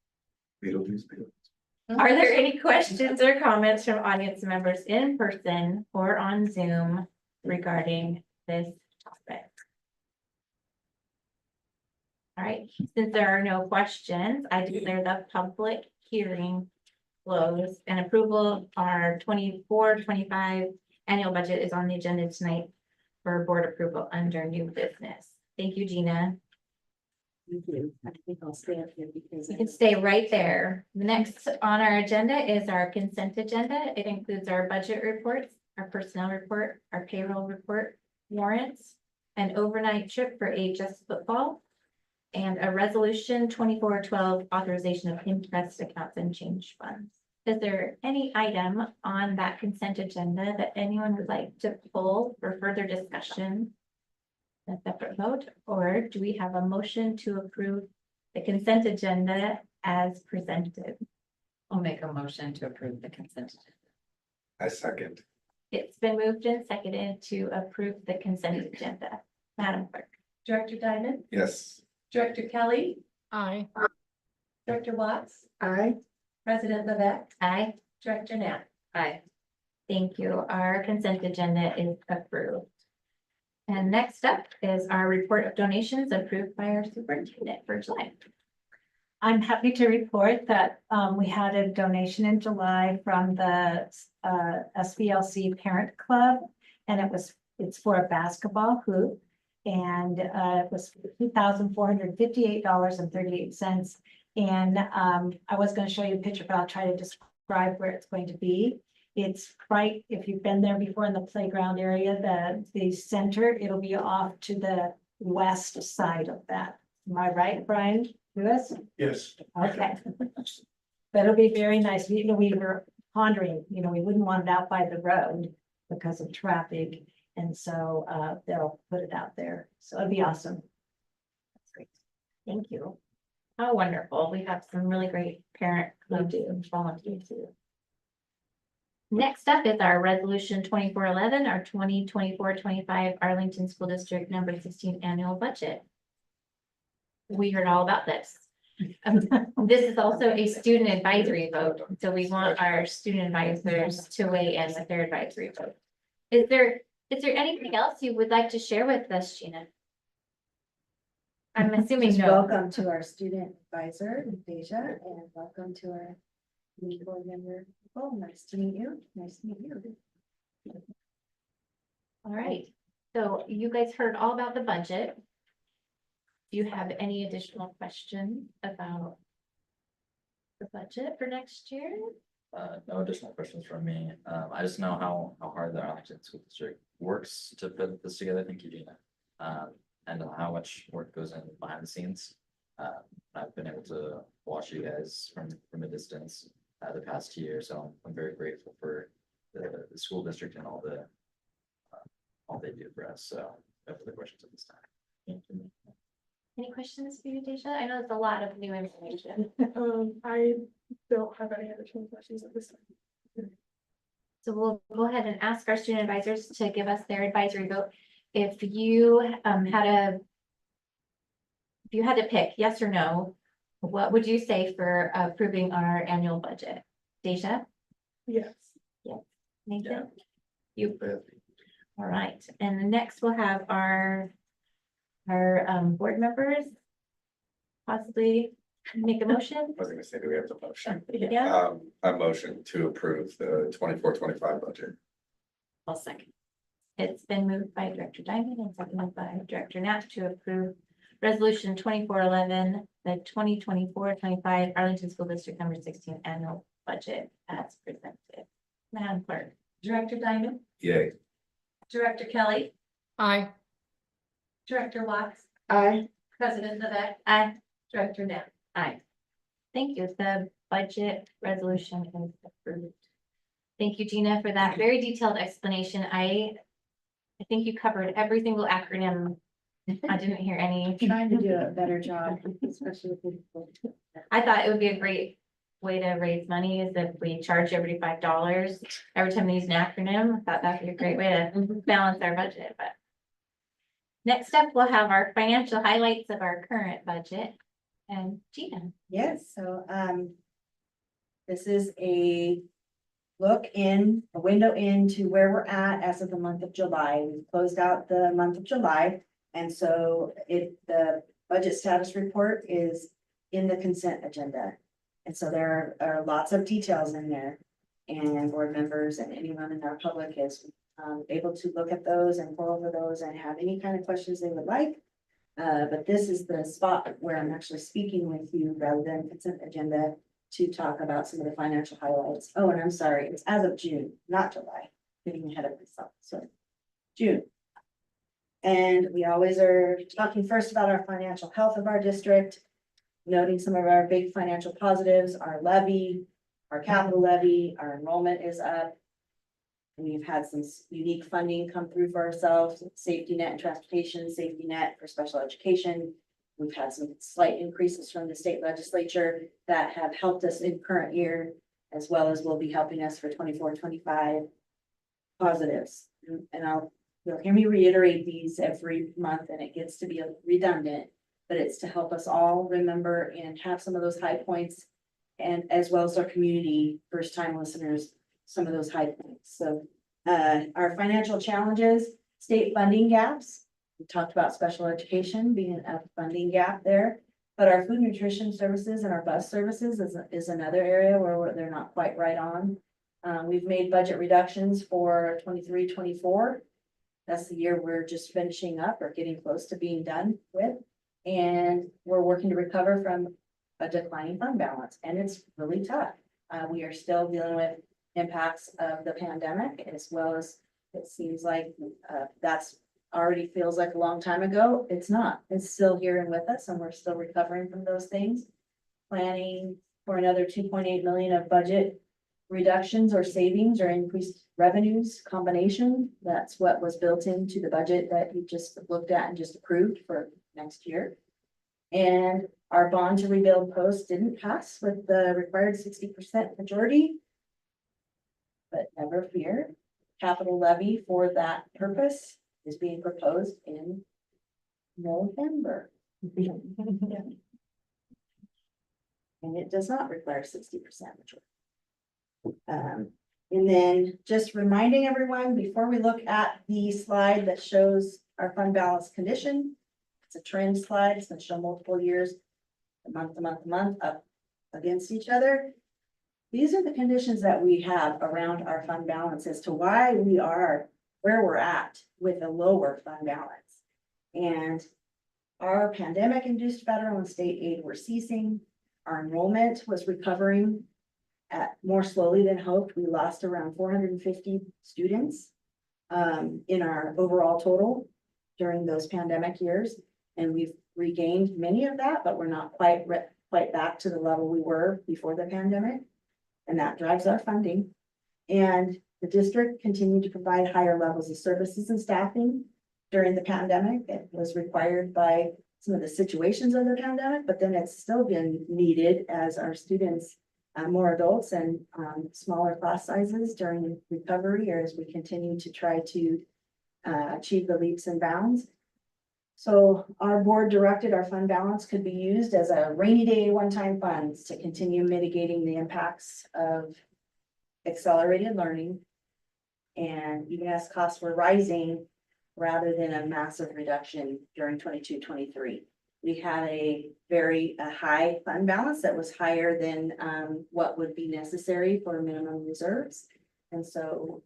Beetlejuice, Beetlejuice. Are there any questions or comments from audience members in person or on Zoom regarding this topic? All right, since there are no questions, I declare the public hearing closed and approval of our 24-25 annual budget is on the agenda tonight for board approval under new business. Thank you, Gina. Thank you. I think I'll stay up here because. You can stay right there. The next on our agenda is our consent agenda. It includes our budget reports, our personnel report, our payroll report, warrants, an overnight trip for AHS football, and a resolution 2412 authorization of interest accounts and change funds. Is there any item on that consent agenda that anyone would like to pull for further discussion? A separate vote, or do we have a motion to approve the consent agenda as presented? I'll make a motion to approve the consent agenda. I second. It's been moved and seconded to approve the consent agenda. Madam Clerk. Director Diamond, Yes. Director Kelly, Aye. Director Watts, Aye. President Levesque, Aye. Director Nat. Aye. Thank you. Our consent agenda is approved. And next up is our report of donations approved by our superintendent for July. I'm happy to report that we had a donation in July from the SVLC Parent Club. And it's for a basketball hoop. And it was $2,458.38. And I was going to show you a picture, but I'll try to describe where it's going to be. It's right, if you've been there before in the playground area, the center, it'll be off to the west side of that. Am I right, Brian Lewis? Yes. Okay. But it'll be very nice. We were pondering, we wouldn't want it out by the road because of traffic. And so they'll put it out there. So it'd be awesome. That's great. Thank you. How wonderful. We have some really great parent club volunteers too. Next up is our resolution 2411, our 2024-25 Arlington School District number 16 annual budget. We heard all about this. This is also a student advisory vote, so we want our student advisors to weigh in with their advisory vote. Is there anything else you would like to share with us, Gina? I'm assuming Just no. welcome to our student advisor, Deja, and welcome to our new board member. Oh, nice to meet you. Nice to meet you. All right, so you guys heard all about the budget. Do you have any additional questions about the budget for next year? No additional questions from me. I just know how hard the Arlington School District works to put this together. Thank you, Gina. And how much work goes in behind the scenes. I've been able to watch you guys from a distance the past year, so I'm very grateful for the school district and all they do for us. So no further questions at this time. Thank you. Any questions for you, Deja? I know it's a lot of new information. I don't have any additional questions at this time. So we'll go ahead and ask our student advisors to give us their advisory vote. If you had to pick yes or no, what would you say for approving our annual budget? Deja? Yes. Nathan? You approve. All right, and next we'll have our board members possibly make a motion. I was gonna say, do we have the motion? Yeah, A motion to approve the 24-25 budget. I'll second. it's been moved by Director Diamond and seconded by Director Nat to approve resolution 2411, the 2024-25 Arlington School District number 16 annual budget as presented. Madam Clerk. Director Diamond, Yay. Director Kelly, Aye. Director Watts, Aye. President Levesque. Aye. Director Nat. Aye. Thank you. The budget resolution is approved. Thank you, Gina, for that very detailed explanation. I think you covered every single acronym. I didn't hear any. Trying to do a better job, especially with. I thought it would be a great way to raise money is if we charge everybody $5 every time they use an acronym. I thought that'd be a great way to balance our budget, but. Next up, we'll have our financial highlights of our current budget. And Gina. Yes, so, this is a window into where we're at as of the month of July. We've closed out the month of July. And so the budget status report is in the consent agenda. And so there are lots of details in there. And board members and anyone in our public is able to look at those and go over those and have any kind of questions they would like. But this is the spot where I'm actually speaking with you rather than consent agenda to talk about some of the financial highlights. Oh, and I'm sorry, it's as of June, not July, getting ahead of myself, so June. And we always are talking first about our financial health of our district, noting some of our big financial positives, our levy, our capital levy, our enrollment is up. We've had some unique funding come through for ourselves, safety net and transportation, safety net for special education. We've had some slight increases from the state legislature that have helped us in current year, as well as will be helping us for 24-25 positives. And you'll hear me reiterate these every month and it gets to be redundant, but it's to help us all remember and have some of those high points. And as well as our community, first time listeners, some of those high points. So our financial challenges, state funding gaps. We talked about special education being a funding gap there, but our food nutrition services and our bus services is another area where they're not quite right on. We've made budget reductions for 23-24. That's the year we're just finishing up or getting close to being done with. And we're working to recover from a declining fund balance, and it's really tough. We are still dealing with impacts of the pandemic, as well as it seems like that's already feels like a long time ago. It's not. It's still here and with us, and we're still recovering from those things. Planning for another 2.8 million of budget reductions or savings or increased revenues combination. That's what was built into the budget that you just looked at and just approved for next year. And our bond to rebuild post didn't pass with the required 60% majority. But never fear, capital levy for that purpose is being proposed in November. And it does not require 60% majority. And then just reminding everyone, before we look at the slide that shows our fund balance condition, it's a trend slide, it's gonna show multiple years, month to month up against each other. These are the conditions that we have around our fund balance as to why we are where we're at with a lower fund balance. And our pandemic induced federal and state aid were ceasing. Our enrollment was recovering at more slowly than hoped. We lost around 450 students in our overall total during those pandemic years. And we've regained many of that, but we're not quite back to the level we were before the pandemic. And that drives our funding. And the district continued to provide higher levels of services and staffing during the pandemic. It was required by some of the situations of the pandemic, but then it's still been needed as our students, more adults and smaller class sizes during recovery, or as we continue to try to achieve the leaps and bounds. So our board directed our fund balance could be used as a rainy day one-time funds to continue mitigating the impacts of accelerated learning. And even as costs were rising, rather than a massive reduction during 22-23. We had a very high fund balance that was higher than what would be necessary for minimum reserves. And so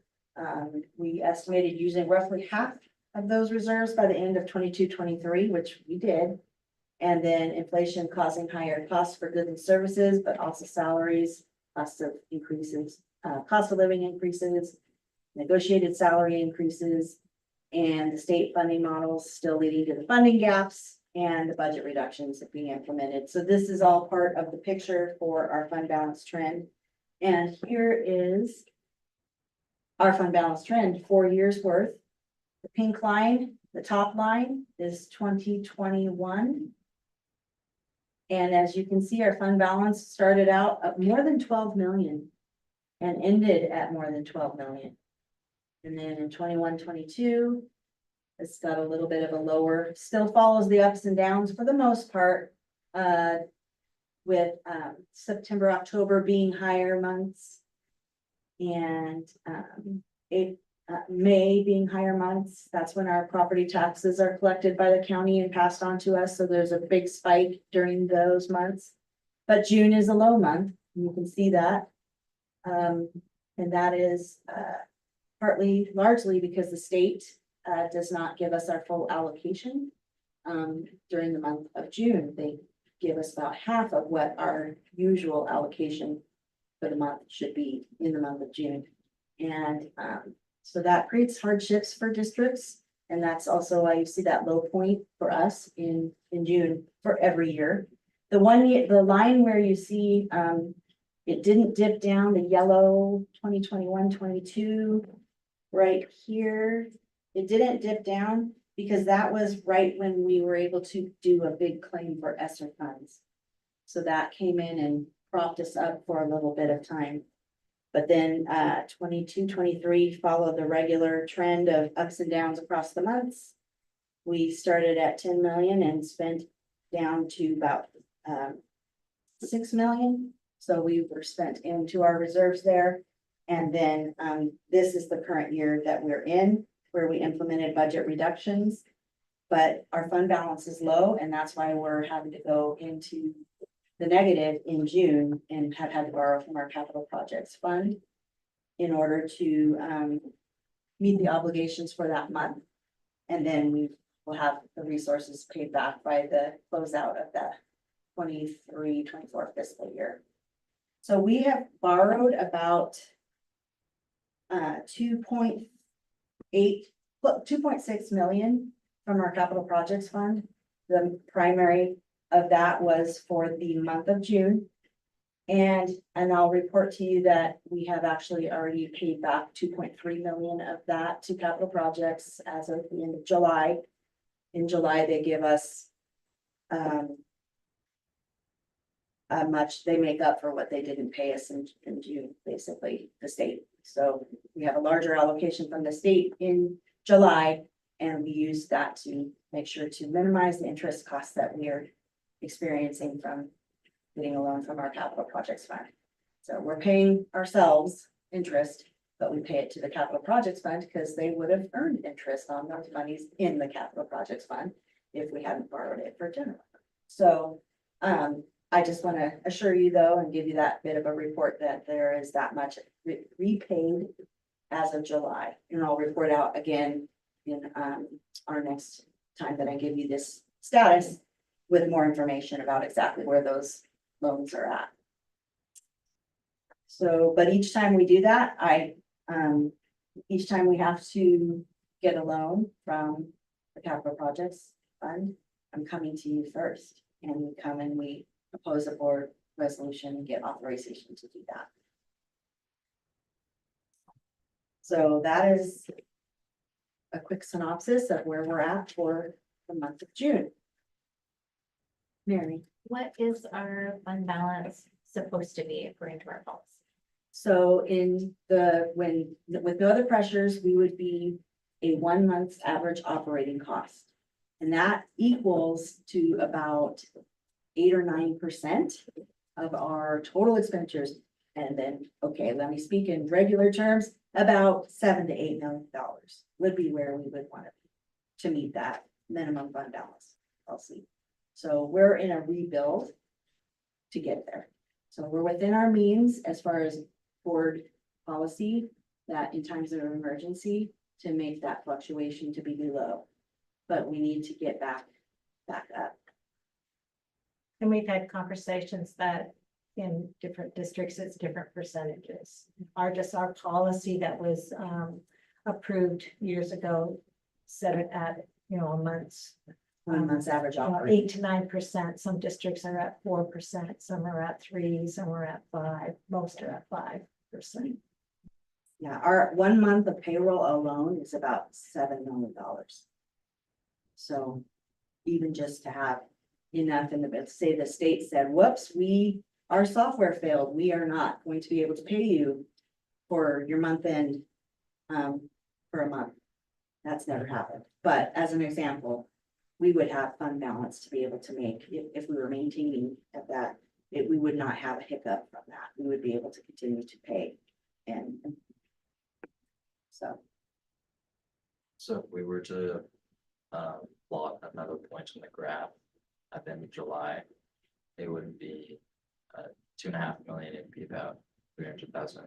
we estimated using roughly half of those reserves by the end of 22-23, which we did. And then inflation causing higher costs for goods and services, but also salaries, cost of increases, cost of living increases, negotiated salary increases, And the state funding models still leading to the funding gaps and the budget reductions being implemented. So this is all part of the picture for our fund balance trend. And here is our fund balance trend, 4 years worth. The pink line, the top line is 2021. And as you can see, our fund balance started out at more than 12 million and ended at more than 12 million. And then in 21, 22, it's got a little bit of a lower, still follows the ups and downs for the most part. With September, October being higher months. And May being higher months. That's when our property taxes are collected by the county and passed on to us. So there's a big spike during those months. But June is a low month. You can see that. And that is largely because the state does not give us our full allocation during the month of June. They give us about half of what our usual allocation for the month should be in the month of June. And so that creates hardships for districts. And that's also why you see that low point for us in June for every year. The line where you see it didn't dip down, the yellow 2021, 22 right here. It didn't dip down because that was right when we were able to do a big claim for ESSER funds. So that came in and propped us up for a little bit of time. But then 22, 23 followed the regular trend of ups and downs across the months. We started at 10 million and spent down to about 6 million. So we were spent into our reserves there. And then this is the current year that we're in, where we implemented budget reductions. But our fund balance is low, and that's why we're having to go into the negative in June and have had to borrow from our capital projects fund in order to meet the obligations for that month. And then we will have the resources paid back by the closeout of the 23-24 fiscal year. So we have borrowed about 2.6 million from our capital projects fund. The primary of that was for the month of June. And I'll report to you that we have actually already paid back 2.3 million of that to capital projects as of the end of July. In July, they give us much, they make up for what they didn't pay us in June, basically, the state. So we have a larger allocation from the state in July, and we use that to make sure to minimize the interest costs that we are experiencing from getting a loan from our capital projects fund. So we're paying ourselves interest, but we pay it to the capital projects fund because they would have earned interest on those monies in the capital projects fund if we hadn't borrowed it for general. So I just want to assure you though, and give you that bit of a report that there is that much repaid as of July. And I'll report out again in our next time that I give you this status with more information about exactly where those loans are at. So, but each time we do that, each time we have to get a loan from the capital projects fund, I'm coming to you first, and we come and we propose a board resolution and get authorization to do that. So that is a quick synopsis of where we're at for the month of June. Mary. What is our fund balance supposed to be according to our policy? So with no other pressures, we would be a 1 month's average operating cost. And that equals to about 8 or 9% of our total expenditures. And then, okay, let me speak in regular terms, about $7 to $8 million would be where we would want to meet that minimum fund balance policy. So we're in a rebuild to get there. So we're within our means as far as board policy that in times of emergency to make that fluctuation to be below. But we need to get back up. And we've had conversations that in different districts, it's different percentages. Our policy that was approved years ago set it at, a month's. 1 month's average operation. 8 to 9%. Some districts are at 4%, some are at 3%, some are at 5%, most are at 5%. Yeah, our 1 month of payroll alone is about $7 million. So even just to have enough in the, say the state said, whoops, our software failed, we are not going to be able to pay you for your month end for a month. That's never happened. But as an example, we would have fund balance to be able to make, if we were maintaining at that, we would not have a hiccup from that. We would be able to continue to pay. And so, So if we were to plot another point in the graph at the end of July, it would be 2.5 million, it'd be about 300,000.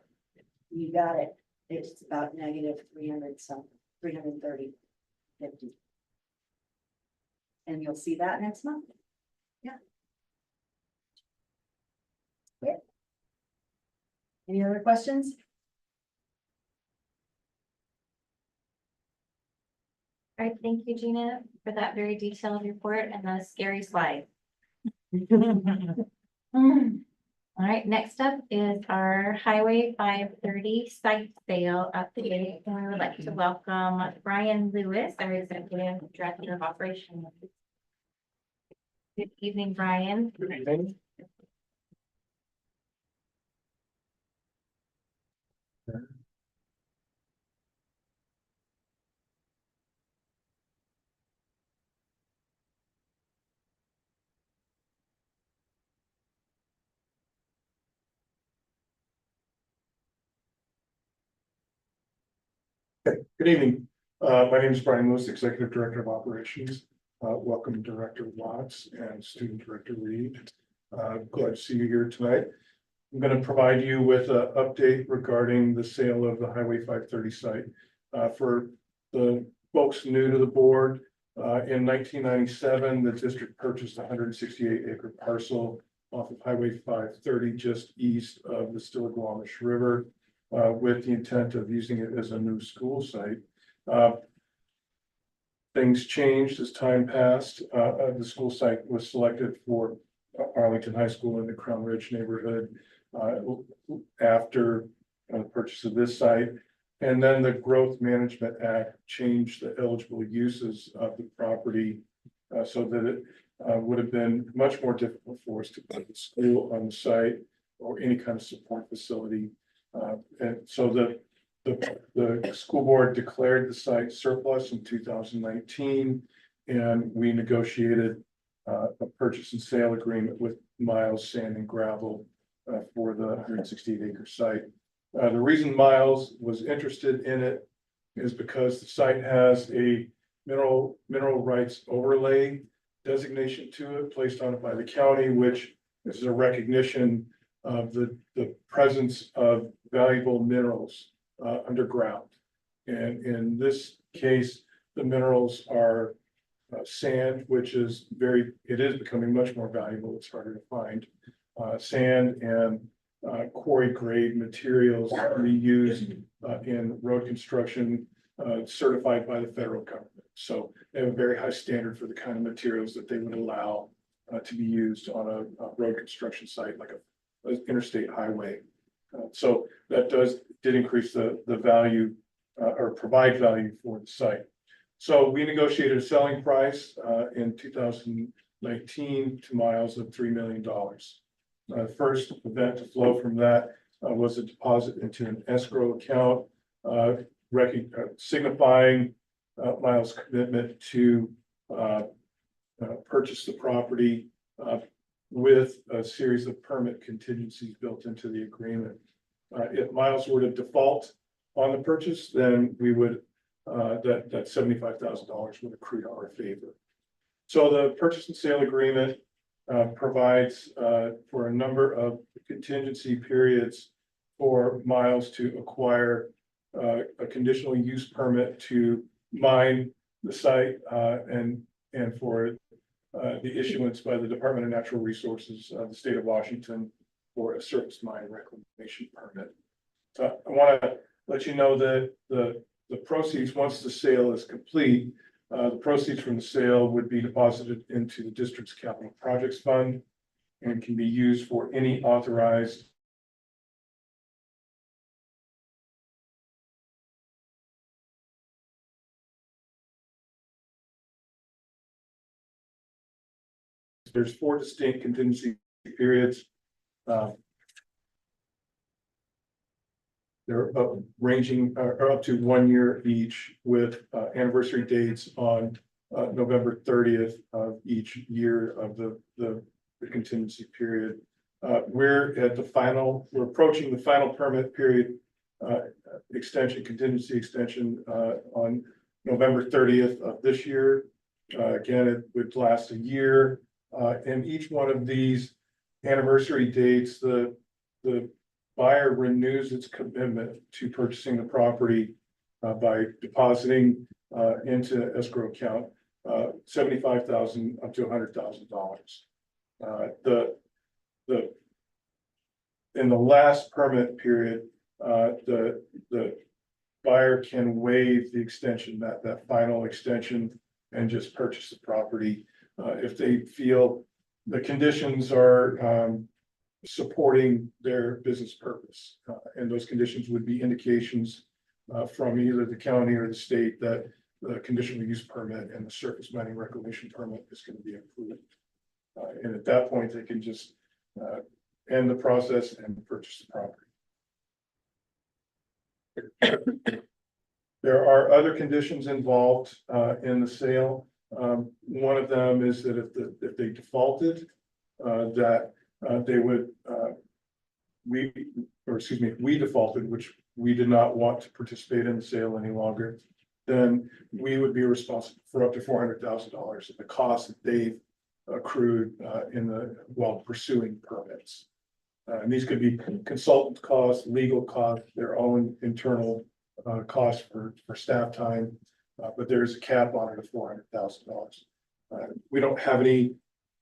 you got it. It's about negative 300 some, 330, 50. And you'll see that next month. Yeah. Okay. Any other questions? All right, thank you, Gina, for that very detailed report and the scary slide. All right, next up is our Highway 530 site sale update. And we would like to welcome Brian Lewis, our Executive Director of Operations. Good evening, Brian. Good evening. Good evening. My name is Brian Lewis, Executive Director of Operations. Welcome Director Watts and Student Director Reed. Glad to see you here tonight. I'm going to provide you with an update regarding the sale of the Highway 530 site. For the folks new to the board, in 1997, the district purchased a 168-acre parcel off of Highway 530 just east of the Stillaguamish River, with the intent of using it as a new school site. Things changed as time passed. The school site was selected for Arlington High School in the Crown Ridge neighborhood after the purchase of this site. And then the Growth Management Act changed the eligible uses of the property so that it would have been much more difficult for us to put a school on the site or any kind of support facility. And so the school board declared the site surplus in 2019, and we negotiated a purchase and sale agreement with Miles Sand and Gravel for the 168-acre site. The reason Miles was interested in it is because the site has a mineral rights overlay designation to it placed on it by the county, which is a recognition of the presence of valuable minerals underground. And in this case, the minerals are sand, which is it is becoming much more valuable. It's harder to find. Sand and quarry grade materials to be used in road construction certified by the federal government. So they have a very high standard for the kind of materials that they would allow to be used on a road construction site like an interstate highway. So that did increase the value or provide value for the site. So we negotiated a selling price in 2019 to Miles of $3 million. First event to flow from that was a deposit into an escrow account, signifying Miles' commitment to purchase the property with a series of permit contingencies built into the agreement. If Miles were to default on the purchase, then we would that $75,000 would accrue to our favor. So the purchase and sale agreement provides for a number of contingency periods for Miles to acquire a conditional use permit to mine the site and for the issuance by the Department of Natural Resources of the state of Washington for a surface mine reclamation permit. So I want to let you know that the the proceeds, once the sale is complete, the proceeds from the sale would be deposited into the district's capital projects fund and can be used for any authorized there's 4 distinct contingency periods. They're ranging or up to 1 year each with anniversary dates on November 30th of each year of the contingency period. We're approaching the final permit period contingency extension on November 30th of this year. Again, it would last a year. And each one of these anniversary dates, the buyer renews its commitment to purchasing the property by depositing into escrow account $75,000 up to $100,000. In the last permit period, the buyer can waive the extension, that final extension, and just purchase the property if they feel the conditions are supporting their business purpose. And those conditions would be indications from either the county or the state that the conditional use permit and the surface mining reclamation permit is going to be approved. And at that point, they can just end the process and purchase the property. There are other conditions involved in the sale. One of them is that if they defaulted, that they would, we defaulted, which we did not want to participate in the sale any longer, then we would be responsible for up to $400,000 of the cost that they've accrued while pursuing permits. And these could be consultant costs, legal costs, their own internal costs for staff time, but there's a cap on it of $400,000. We don't have any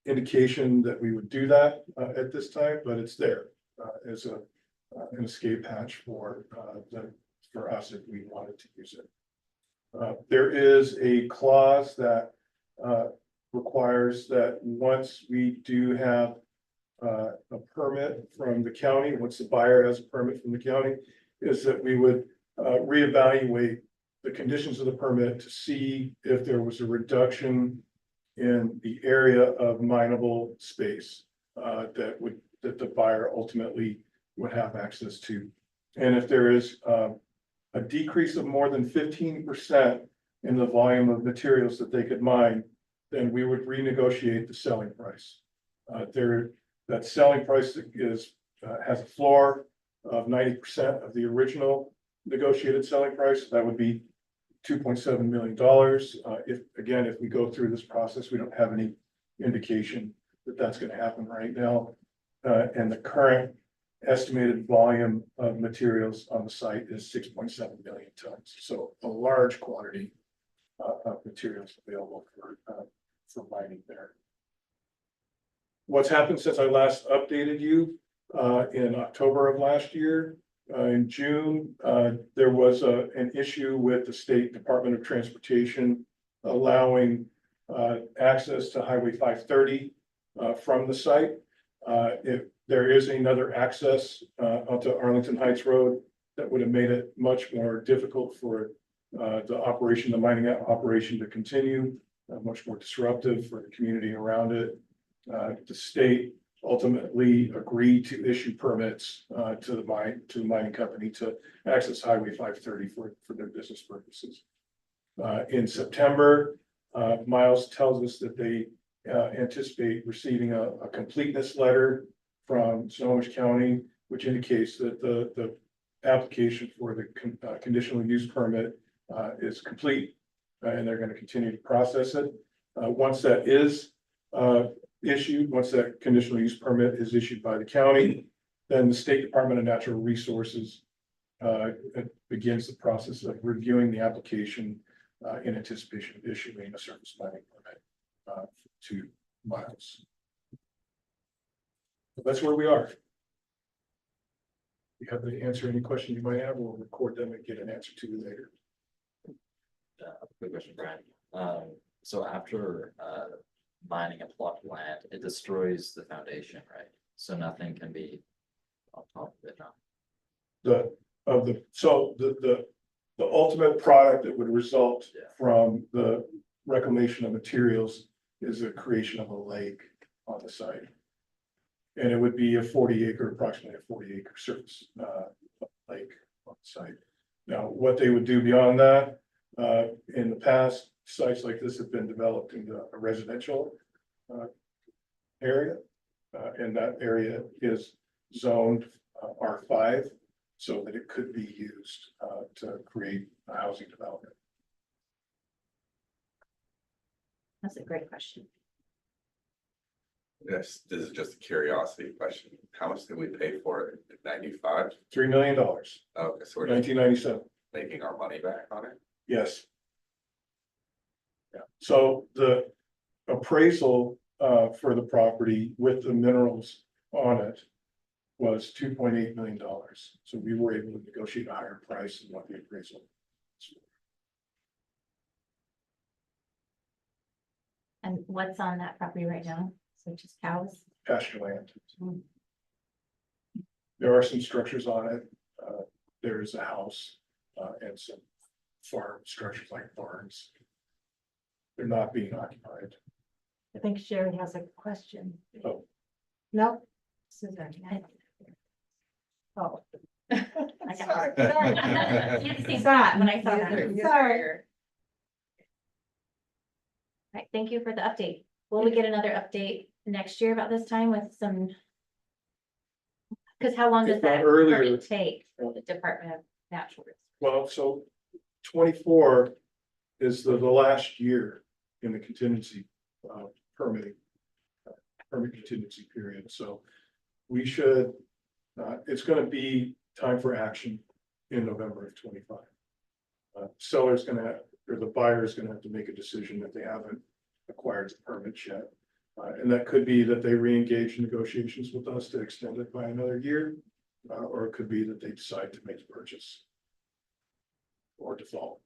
indication that we would do that at this time, but it's there as an escape hatch for us if we wanted to use it. There is a clause that requires that once we do have a permit from the county, once the buyer has a permit from the county, is that we would reevaluate the conditions of the permit to see if there was a reduction in the area of mineable space that the buyer ultimately would have access to. And if there is a decrease of more than 15% in the volume of materials that they could mine, then we would renegotiate the selling price. That selling price has a floor of 90% of the original negotiated selling price. That would be $2.7 million. If we go through this process, we don't have any indication that that's going to happen right now. And the current estimated volume of materials on the site is 6.7 million tons. So a large quantity of materials available for mining there. What's happened since I last updated you in October of last year? In June, there was an issue with the State Department of Transportation allowing access to Highway 530 from the site. If there is another access onto Arlington Heights Road, that would have made it much more difficult for the mining operation to continue, much more disruptive for the community around it. The state ultimately agreed to issue permits to the mining company to access Highway 530 for their business purposes. In September, Miles tells us that they anticipate receiving a completeness letter from Snohomish County, which indicates that the application for the conditional use permit is complete, and they're going to continue to process it. Once that is issued, once that conditional use permit is issued by the county, then the State Department of Natural Resources begins the process of reviewing the application in anticipation of issuing a surface mining permit to Miles. So that's where we are. You have to answer any question you might have, we'll record them and get an answer to you later. Quick question, Brian. So after, mining a plot of land, it destroys the foundation, right? So nothing can be on top of it now. The ultimate product that would result Yeah. from the reclamation of materials is the creation of a lake on the site. And it would be approximately a 40-acre surface, lake on the site. Now, what they would do beyond that, in the past, sites like this have been developed into a residential, area. And that area is zoned, R5, so that it could be used, to create a housing development. That's a great question. Yes, this is just a curiosity question. How much did we pay for it? 95? $3 million, Okay, so we're just 1997, making our money back on it? yes. Yeah, so the appraisal, for the property with the minerals on it was $2.8 million. So we were able to negotiate a higher price than what the appraisal. And what's on that property right now? So just cows? Pasture land. Mm. There are some structures on it. There is a house, and some farm structures like barns. They're not being occupied. I think Sherry has a question. Oh. No? Susan. Oh. I got it. You see that when I saw that. Sorry. Right, thank you for the update. Will we get another update next year about this time with some? Because how long does If not that earlier. currently take for the Department of Natural Resources? Well, so 24 is the last year in the contingency, permitting. Permit contingency period, so we should, it's gonna be time for action in November of 25. Seller's gonna have, or the buyer's gonna have to make a decision if they haven't acquired the permit yet. And that could be that they re-engage negotiations with us to extend it by another year, or it could be that they decide to make the purchase. Or default.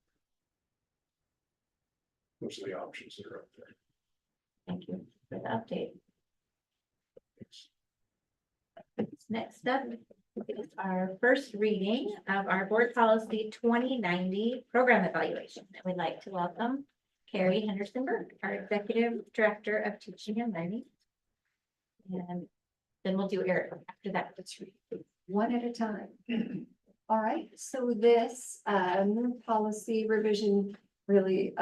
Those are the options that are out there. Thank you for the update. Next up is our first reading of our board policy 2090 program evaluation. And we'd like to welcome Carrie Henderson Burke, our Executive Director of Teaching and Learning. And then we'll do Eric after that. Let's read. One at a time. All right, so this policy revision really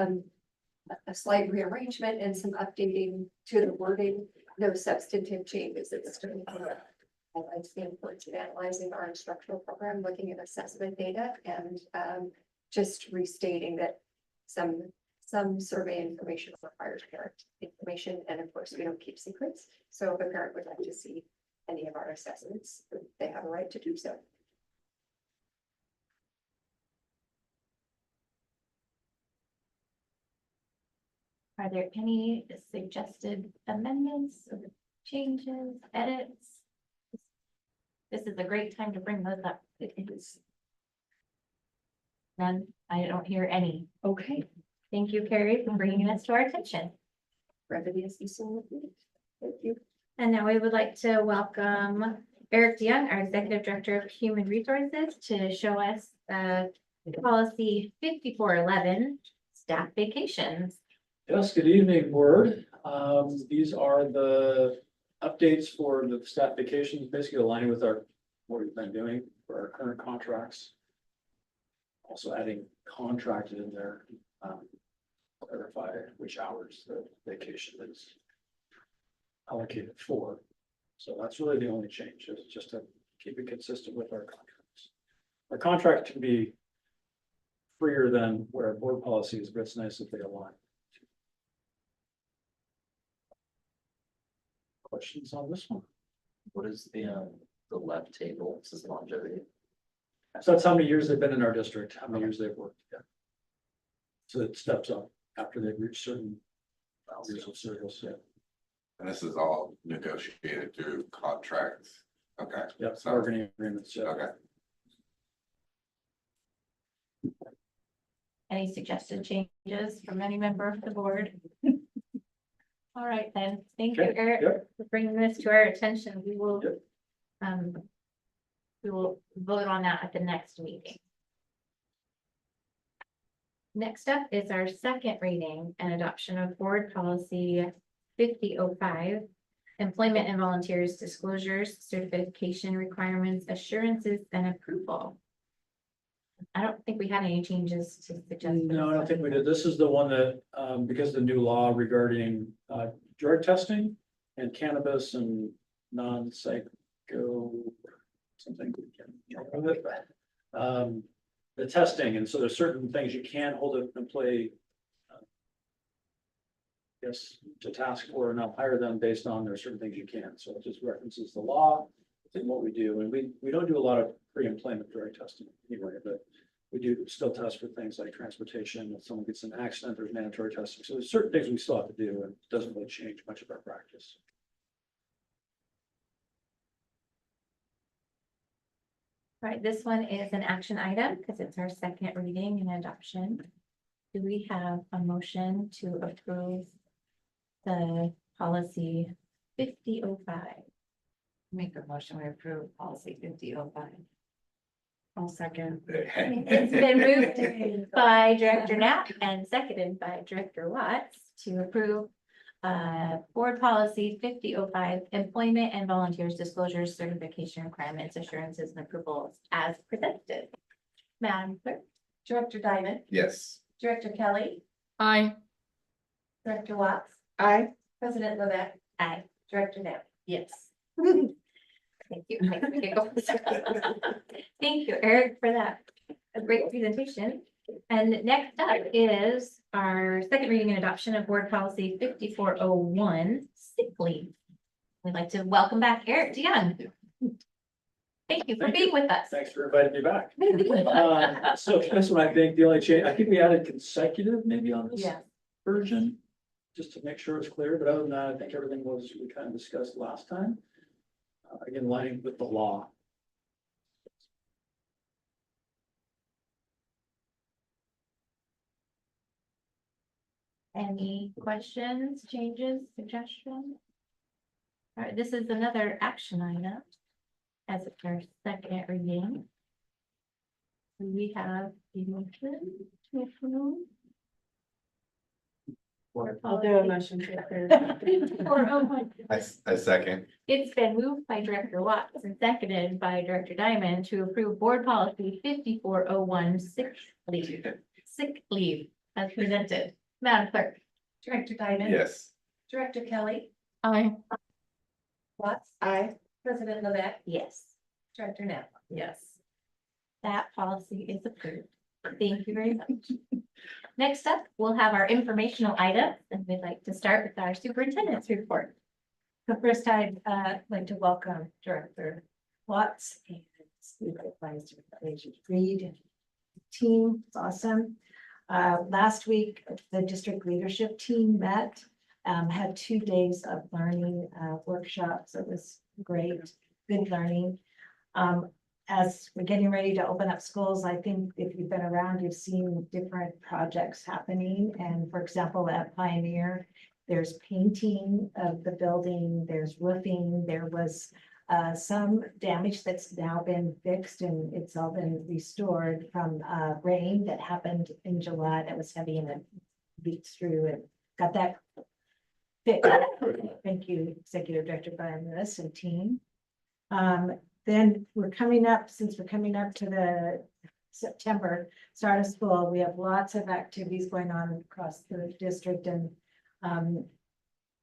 a slight rearrangement and some updating to the wording, no substantive changes. It's still highlights the importance of analyzing our instructional program, looking at assessment data, and just restating that some survey information requires parent information, and of course, we don't keep secrets. So if a parent would like to see any of our assessments, they have a right to do so. Are there any suggested amendments or changes, edits? This is a great time to bring those up. It is. None, I don't hear any. Okay. Thank you, Carrie, for bringing this to our attention. Brevity is the soul of it. Thank you. And now we would like to welcome Eric DeYoung, our Executive Director of Human Resources, to show us policy 5411, staff vacations. Yes, good evening, board. These are the updates for the staff vacations, basically aligning with what we've been doing for our current contracts. Also adding contracted in there, clarify which hours the vacation is allocated for. So that's really the only change, is just to keep it consistent with our contracts. Our contract can be freer than what our board policy is, but it's nice if they align. Questions on this one? What is the left table? This is longevity. So that's how many years they've been in our district, how many years they've worked. Yeah. So it steps up after they've reached certain years of service. Yeah. And this is all negotiated through contracts. Okay. Yep. So- Bargaining agreements. Yeah. Okay. Any suggested changes from any member of the board? All right, then. Thank you, Okay, Eric, yep. for bringing this to our attention. We will, Yep. we will vote on that at the next meeting. Next up is our second reading and adoption of board policy 5005, employment and volunteers disclosures, certification requirements, assurances, and approval. I don't think we had any changes to suggest. for No, I this don't think we one. did. This is the one that, because the new law regarding, drug testing and cannabis and non-psycho something. The testing, and so there's certain things you can't hold an employee yes, to task for, and not hire them based on, there are certain things you can. So it just references the law and what we do. And we don't do a lot of pre-employment drug testing anyway, but we do still test for things like transportation. If someone gets in an accident, there's mandatory testing. So there's certain things we still have to do, and it doesn't really change much of our practice. Right, this one is an action item because it's our second reading and adoption. Do we have a motion to approve the policy 5005? Make a motion, we approve policy 5005. I'll second. It's been moved by Director Knapp and seconded by Director Watts to approve board policy 5005, employment and volunteers disclosures, certification requirements, assurances, and approvals as presented. Madam Clerk. Director Diamond. Yes. Director Kelly. Aye. Director Watts. Aye. President Levesque. Aye. Director Knapp. Yes. Thank you. Thank you, Eric, for that. A great presentation. And next up is our second reading and adoption of board policy 5401, sick leave. We'd like to welcome back Eric DeYoung. Thank you for Thank being you. with us. Thanks for inviting me back. So this one, I think the only change, I think we added consecutive maybe on this Yeah. version, just to make sure it's clear, but other than that, I think everything was, we kind of discussed last time. Again, lining with the law. Any questions, changes, suggestions? All right, this is another action item. As it's our second reading. We have the motion to approve. I'll do a motion to approve. 5401. I second. It's been moved by Director Watts and seconded by Director Diamond to approve board policy 5401, sick leave as presented. Madam Clerk. Director Diamond. Yes. Director Kelly. Aye. Watts. Aye. President Levesque. Yes. Director Knapp. Yes. That policy is approved. Thank you very much. Next up, we'll have our informational items, and we'd like to start with our superintendent's report. So first, I'd like to welcome Director Watts and Supervisor Reed and team. It's awesome. Last week, the district leadership team met, had 2 days of learning workshops. It was great, good learning. As we're getting ready to open up schools, I think if you've been around, you've seen different projects happening. And for example, at Pioneer, there's painting of the building, there's roofing, there was some damage that's now been fixed and it's all been restored from rain that happened in July that was heavy and it beat through and got that fixed. Thank you, Executive Director Brian Lewis and team. Then we're coming up, since we're coming up to the September start of school, we have lots of activities going on across the district and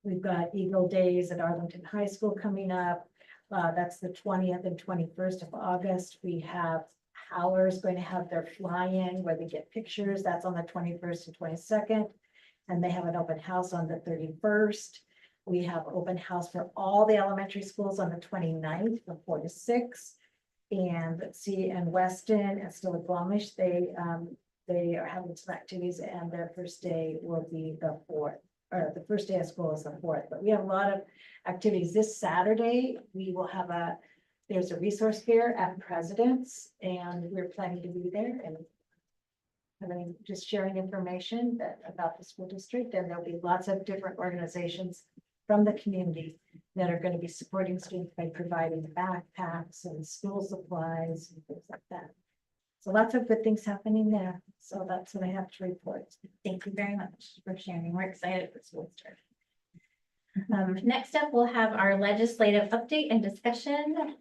we've got Eagle Days at Arlington High School coming up. That's the 20th and 21st of August. We have Howler's going to have their fly-in where they get pictures. That's on the 21st and 22nd. And they have an open house on the 31st. We have open house for all the elementary schools on the 29th from 4 to 6. And let's see, and Weston and Still-Squamish, they are having some activities and their first day will be the 4th, or the first day of school is the 4th. But we have a lot of activities. This Saturday, we will have there's a resource fair at President's and we're planning to be there and I mean, just sharing information about the school district, and there'll be lots of different organizations from the community that are going to be supporting students by providing backpacks and school supplies and things like that. So lots of good things happening there. So that's what I have to report. Thank you very much for sharing. We're excited for school start. Next up, we'll have our legislative update and discussion.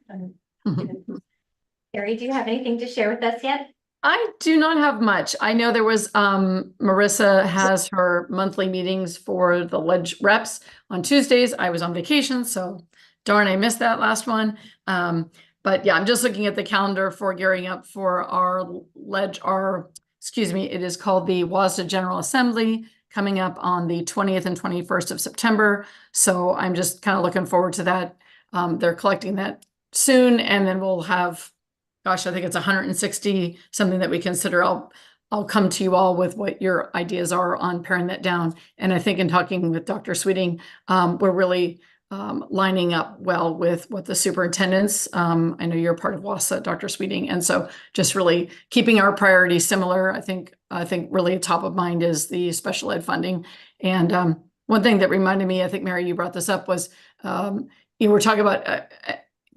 Carrie, do you have anything to share with us yet? I do not have much. I know there was, Marissa has her monthly meetings for the ledge reps on Tuesdays. I was on vacation, so darn, I missed that last one. But yeah, I'm just looking at the calendar for gearing up for our it is called the WASDA General Assembly, coming up on the 20th and 21st of September. So I'm just kind of looking forward to that. They're collecting that soon, and then we'll have, gosh, I think it's 160, something that we consider. I'll come to you all with what your ideas are on paring that down. And I think in talking with Dr. Sweeting, we're really lining up well with what the superintendents, I know you're part of WASA, Dr. Sweeting. And so just really keeping our priorities similar. I think really top of mind is the special ed funding. And one thing that reminded me, I think Mary, you brought this up, was you were talking about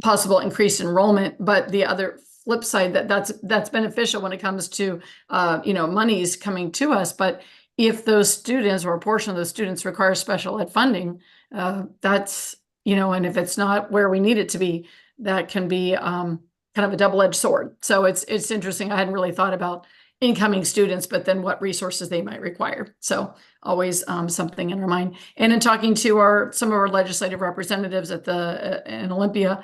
possible increased enrollment, but the other flip side that's beneficial when it comes to monies coming to us. But if those students or a portion of those students require special ed funding, that's and if it's not where we need it to be, that can be kind of a double-edged sword. So it's interesting. I hadn't really thought about incoming students, but then what resources they might require. So always something in our mind. And in talking to some of our legislative representatives in Olympia,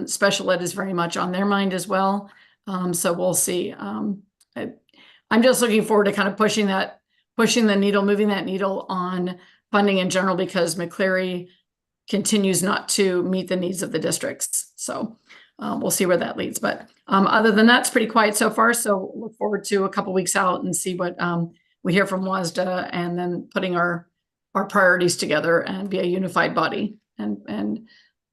special ed is very much on their mind as well. So we'll see. I'm just looking forward to kind of pushing the needle, moving that needle on funding in general, because McCleary continues not to meet the needs of the districts. So we'll see where that leads. But other than that, it's pretty quiet so far. So look forward to a couple weeks out and see what we hear from WASDA, and then putting our priorities together and be a unified body and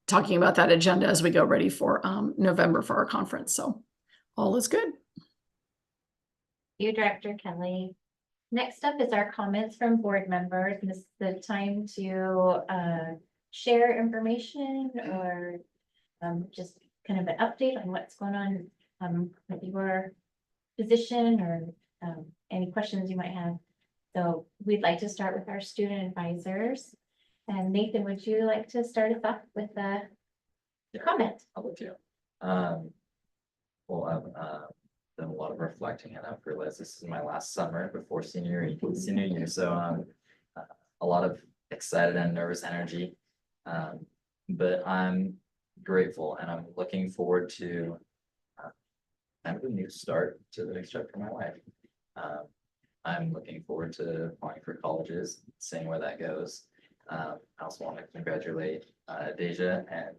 talking about that agenda as we go ready for November for our conference. So all is good. You, Director Kelly. Next up is our comments from board members. This is the time to share information or just kind of an update on what's going on with your position, or any questions you might have. So we'd like to start with our student advisors. And Nathan, would you like to start us off with the comment? I'll let you. Well, I've done a lot of reflecting, and I've realized this is my last summer before senior year. So a lot of excited and nervous energy. But I'm grateful, and I'm looking forward to kind of a new start to the next chapter of my life. I'm looking forward to applying for colleges, seeing where that goes. I also want to congratulate Deja and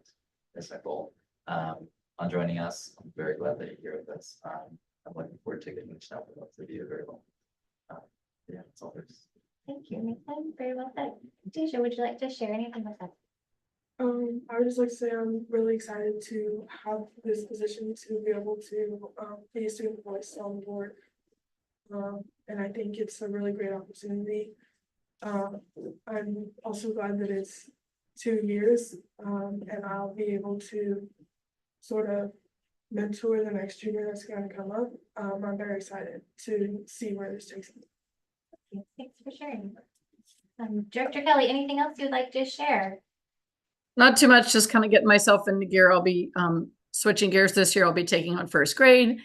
Ms. Nicole on joining us. I'm very glad that you're here with us. I'm looking forward to getting to know both of you very well. Yeah, that's all there is. Thank you, Nathan. Very well said. Deja, would you like to share anything with us? I would just like to say I'm really excited to have this position to be able to be a student voice on the board. And I think it's a really great opportunity. I'm also glad that it's 2 years, and I'll be able to sort of mentor the next junior that's going to come up. I'm very excited to see where this takes me. Thanks for sharing. Director Kelly, anything else you'd like to share? Not too much, just kind of getting myself into gear. I'll be switching gears this year. I'll be taking on first grade.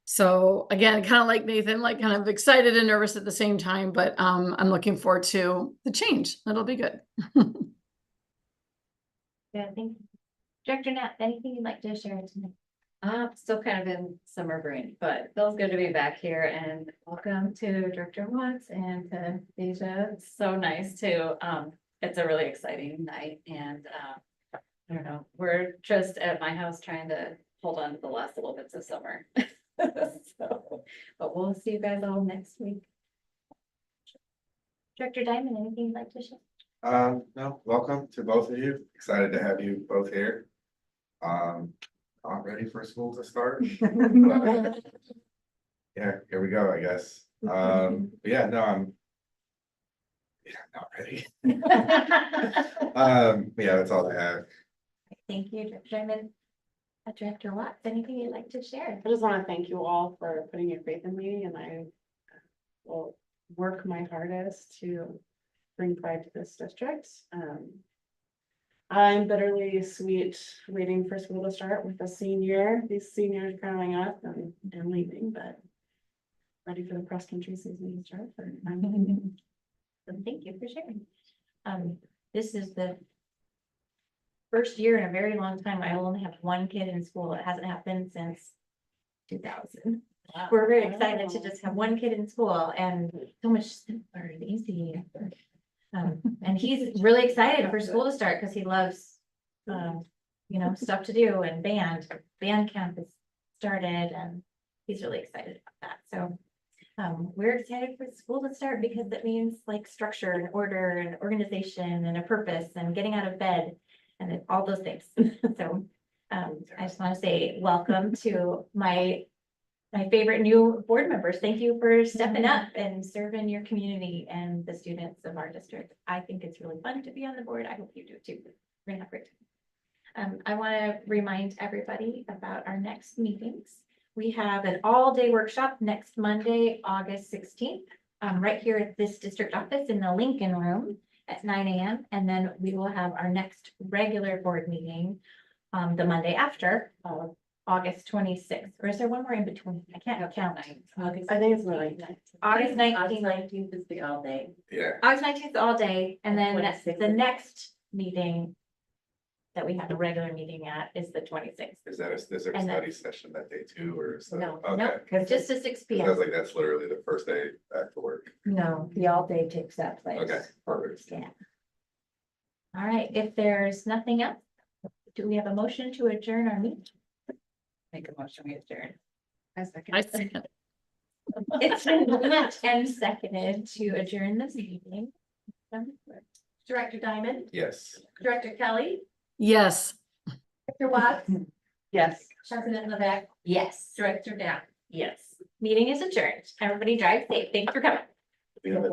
So again, kind of like Nathan, like kind of excited and nervous at the same time, but I'm looking forward to the change. That'll be good. Yeah, thank you. Director Knapp, anything you'd like to share tonight? Still kind of in summer brain, but feels good to be back here, and welcome to Director Watts and to Deja. It's so nice to, it's a really exciting night, and I don't know, we're just at my house trying to hold on to the last little bits of summer. So, but we'll see you guys all next week. Director Diamond, anything you'd like to share? No, welcome to both of you. Excited to have you both here. Not ready for school to start. But, yeah, here we go, I guess. Yeah, no, I'm. Yeah, not ready. Yeah, that's all I have. Thank you, Director Diamond. Director Watts, anything you'd like to share? I just want to thank you all for putting your faith in me, and I will work my hardest to bring pride to this district. I'm bitterly sweet waiting for school to start with these seniors growing up and leaving, but ready for the cross country season to start. So thank you for sharing. This is the first year in a very long time. I only have one kid in school. It hasn't happened since 2000. We're very excited to just have one kid in school and so much simpler and easy. And he's really excited for school to start because he loves, stuff to do and band camp has started and he's really excited about that. So we're excited for school to start because it means like structure and order and organization and a purpose and getting out of bed and all those things. So I just want to say welcome to my favorite new board members. Thank you for stepping up and serving your community and the students of our district. I think it's really fun to be on the board. I hope you do too. We're gonna have a great time. I want to remind everybody about our next meetings. We have an all-day workshop next Monday, August 16th, right here at this district office in the Lincoln Room at 9 a.m. And then we will have our next regular board meeting the Monday after, August 26th. Or is there one more in between? I can't count. I think it's really nice. August 19th. 19th is the all day. Yeah, August 19th all day, and then 26th. the next meeting that we have a regular meeting at is the 26th. is there a And then- study session that day too, or? is that- No, Okay. Nope, just a 6 Sounds p.m. like that's literally the first day back to work. No, the all day takes that place. Okay, perfect. Yeah. All right, if there's nothing else, do we have a motion to adjourn our meeting? Make a motion, we adjourn. I second. I see it. It's been moved and seconded to adjourn this meeting. Director Diamond, Yes. Director Kelly, Yes. Director Watts, Yes. President Levesque, Yes. Director Knapp. Yes. Meeting is adjourned. Everybody drive safe. Thanks for coming. We have a-